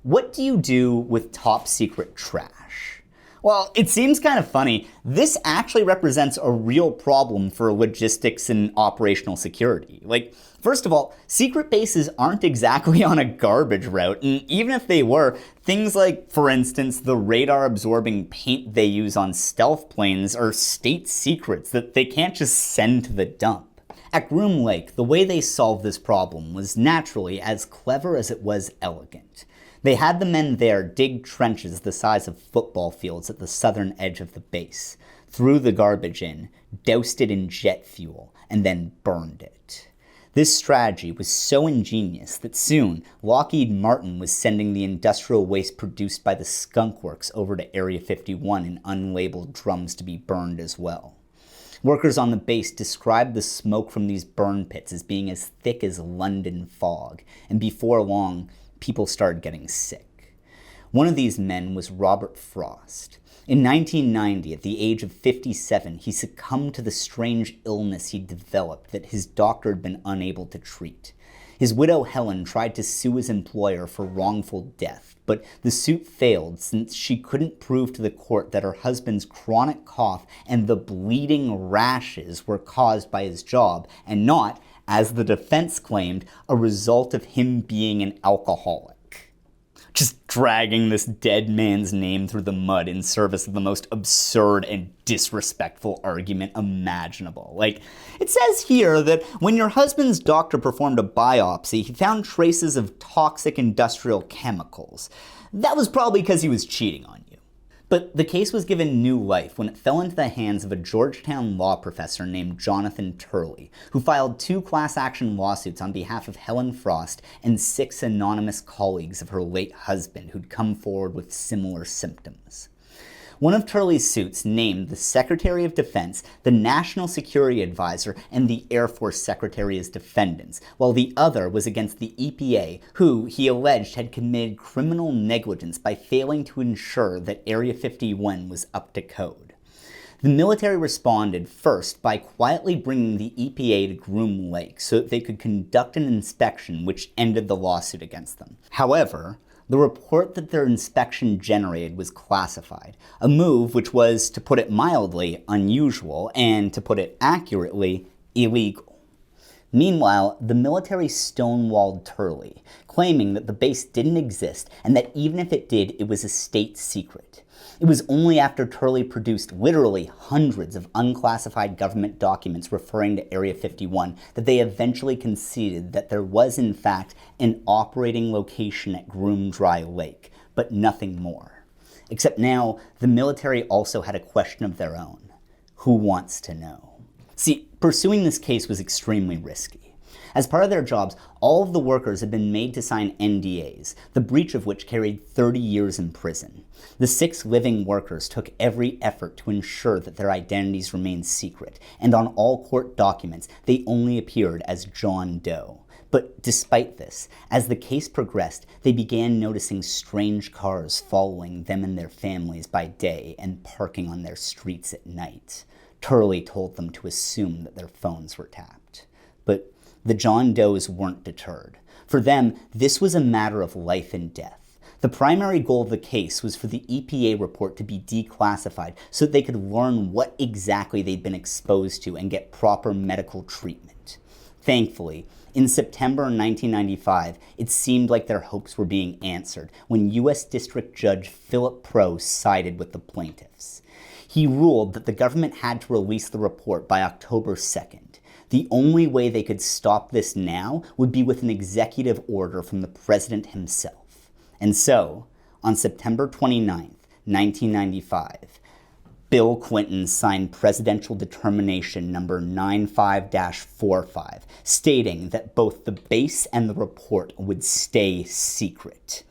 What do you do with top secret trash? Well, it seems kind of funny. This actually represents a real problem for logistics and operational security. Like, first of all, secret bases aren't exactly on a garbage route, and even if they were, things like, for instance, the radar-absorbing paint they use on stealth planes are state secrets that they can't just send to the dump. At Groom Lake, the way they solved this problem was naturally as clever as it was elegant. They had the men there dig trenches the size of football fields at the southern edge of the base, threw the garbage in, doused it in jet fuel, and then burned it. This strategy was so ingenious that soon Lockheed Martin was sending the industrial waste produced by the skunk works over to Area 51 in unlabeled drums to be burned as well. Workers on the base described the smoke from these burn pits as being as thick as London fog, and before long, people started getting sick. One of these men was Robert Frost. In 1990, at the age of 57, he succumbed to the strange illness he'd developed that his doctor had been unable to treat. His widow Helen tried to sue his employer for wrongful death, but the suit failed since she couldn't prove to the court that her husband's chronic cough and the bleeding rashes were caused by his job and not, as the defense claimed, a result of him being an alcoholic. Just dragging this dead man's name through the mud in service of the most absurd and disrespectful argument imaginable. Like, it says here that when your husband's doctor performed a biopsy, he found traces of toxic industrial chemicals. That was probably because he was cheating on you. But the case was given new life when it fell into the hands of a Georgetown law professor named Jonathan Turley, who filed 2 class action lawsuits on behalf of Helen Frost and 6 anonymous colleagues of her late husband who'd come forward with similar symptoms. One of Turley's suits named the Secretary of Defense, the National Security Advisor, and the Air Force Secretary as defendants, while the other was against the EPA, who, he alleged, had committed criminal negligence by failing to ensure that Area 51 was up to code. The military responded first by quietly bringing the EPA to Groom Lake so that they could conduct an inspection which ended the lawsuit against them. However, the report that their inspection generated was classified, a move which was, to put it mildly, unusual, and, to put it accurately, illegal. Meanwhile, the military stonewalled Turley, claiming that the base didn't exist and that even if it did, it was a state secret. It was only after Turley produced literally hundreds of unclassified government documents referring to Area 51 that they eventually conceded that there was in fact an operating location at Groom Dry Lake, but nothing more. Except now, the military also had a question of their own. Who wants to know? See, pursuing this case was extremely risky. As part of their jobs, all of the workers had been made to sign NDAs, the breach of which carried 30 years in prison. The 6 living workers took every effort to ensure that their identities remained secret, and on all court documents, they only appeared as John Doe. But despite this, as the case progressed, they began noticing strange cars following them and their families by day and parking on their streets at night. Turley told them to assume that their phones were tapped. But the John Does weren't deterred. For them, this was a matter of life and death. The primary goal of the case was for the EPA report to be declassified so that they could learn what exactly they'd been exposed to and get proper medical treatment. Thankfully, in September 1995, it seemed like their hopes were being answered when U.S. District Judge Philip Proe sided with the plaintiffs. He ruled that the government had to release the report by October 2nd. The only way they could stop this now would be with an executive order from the president himself. And so, on September 29th, 1995, Bill Clinton signed Presidential Determination number 95-45, stating that both the base and the report would stay secret.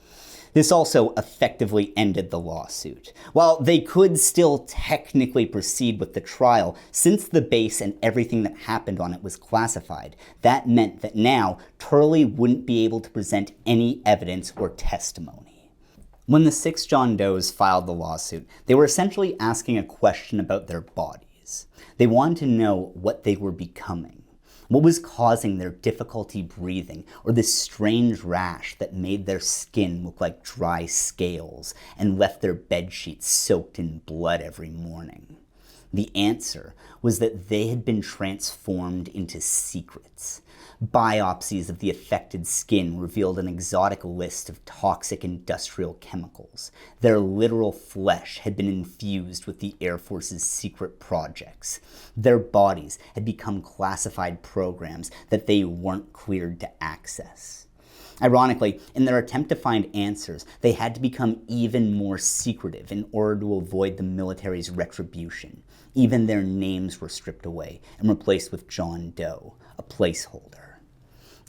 This also effectively ended the lawsuit. While they could still technically proceed with the trial, since the base and everything that happened on it was classified, that meant that now Turley wouldn't be able to present any evidence or testimony. When the 6 John Does filed the lawsuit, they were essentially asking a question about their bodies. They wanted to know what they were becoming. What was causing their difficulty breathing, or this strange rash that made their skin look like dry scales and left their bedsheets soaked in blood every morning? The answer was that they had been transformed into secrets. Biopsies of the affected skin revealed an exotic list of toxic industrial chemicals. Their literal flesh had been infused with the Air Force's secret projects. Their bodies had become classified programs that they weren't cleared to access. Ironically, in their attempt to find answers, they had to become even more secretive in order to avoid the military's retribution. Even their names were stripped away and replaced with John Doe, a placeholder.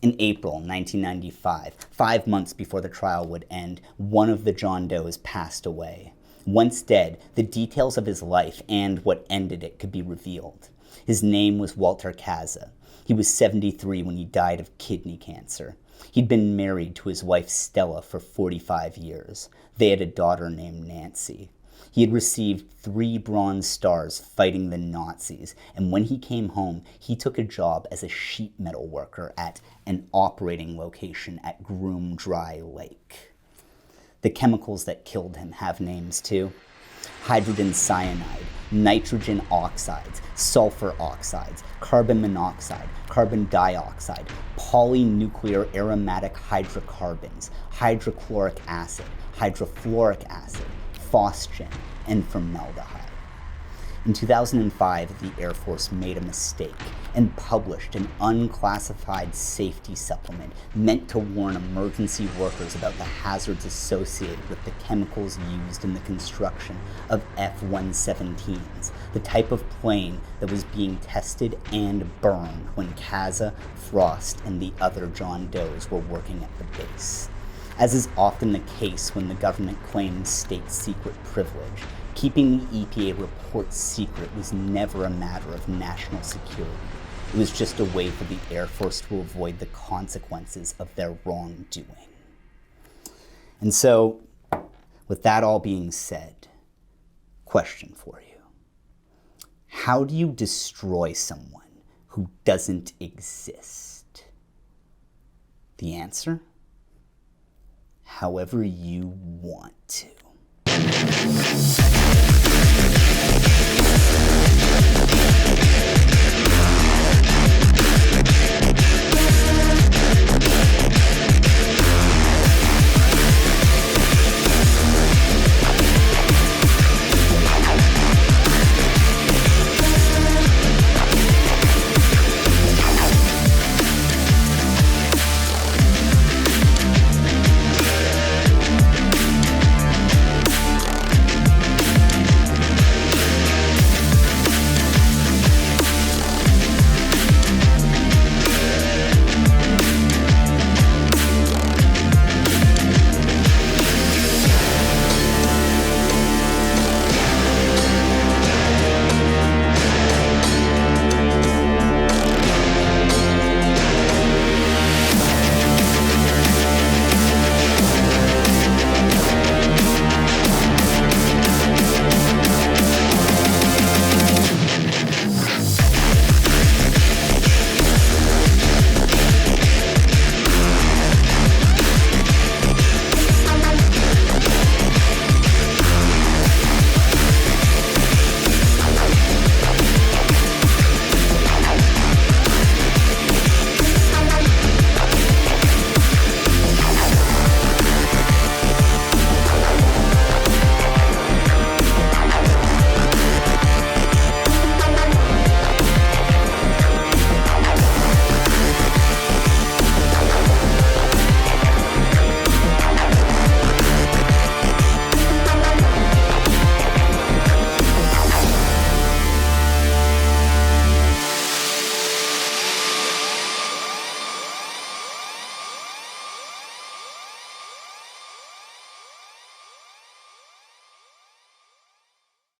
In April 1995, 5 months before the trial would end, one of the John Does passed away. Once dead, the details of his life and what ended it could be revealed. His name was Walter Kaza. He was 73 when he died of kidney cancer. He'd been married to his wife Stella for 45 years. They had a daughter named Nancy. He had received 3 Bronze Stars fighting the Nazis, and when he came home, he took a job as a sheet metal worker at an operating location at Groom Dry Lake. The chemicals that killed him have names too. Hydrogen cyanide, nitrogen oxides, sulfur oxides, carbon monoxide, carbon dioxide, polynuclear aromatic hydrocarbons, hydrochloric acid, hydrofluoric acid, phosgen, and formaldehyde. In 2005, the Air Force made a mistake and published an unclassified safety supplement meant to warn emergency workers about the hazards associated with the chemicals used in the construction of F-117s, the type of plane that was being tested and burned when Kaza, Frost, and the other John Does were working at the base. As is often the case when the government claims state secret privilege, keeping the EPA report secret was never a matter of national security. It was just a way for the Air Force to avoid the consequences of their wrongdoing. And so, with that all being said, question for you. How do you destroy someone who doesn't exist? The answer? However you want to.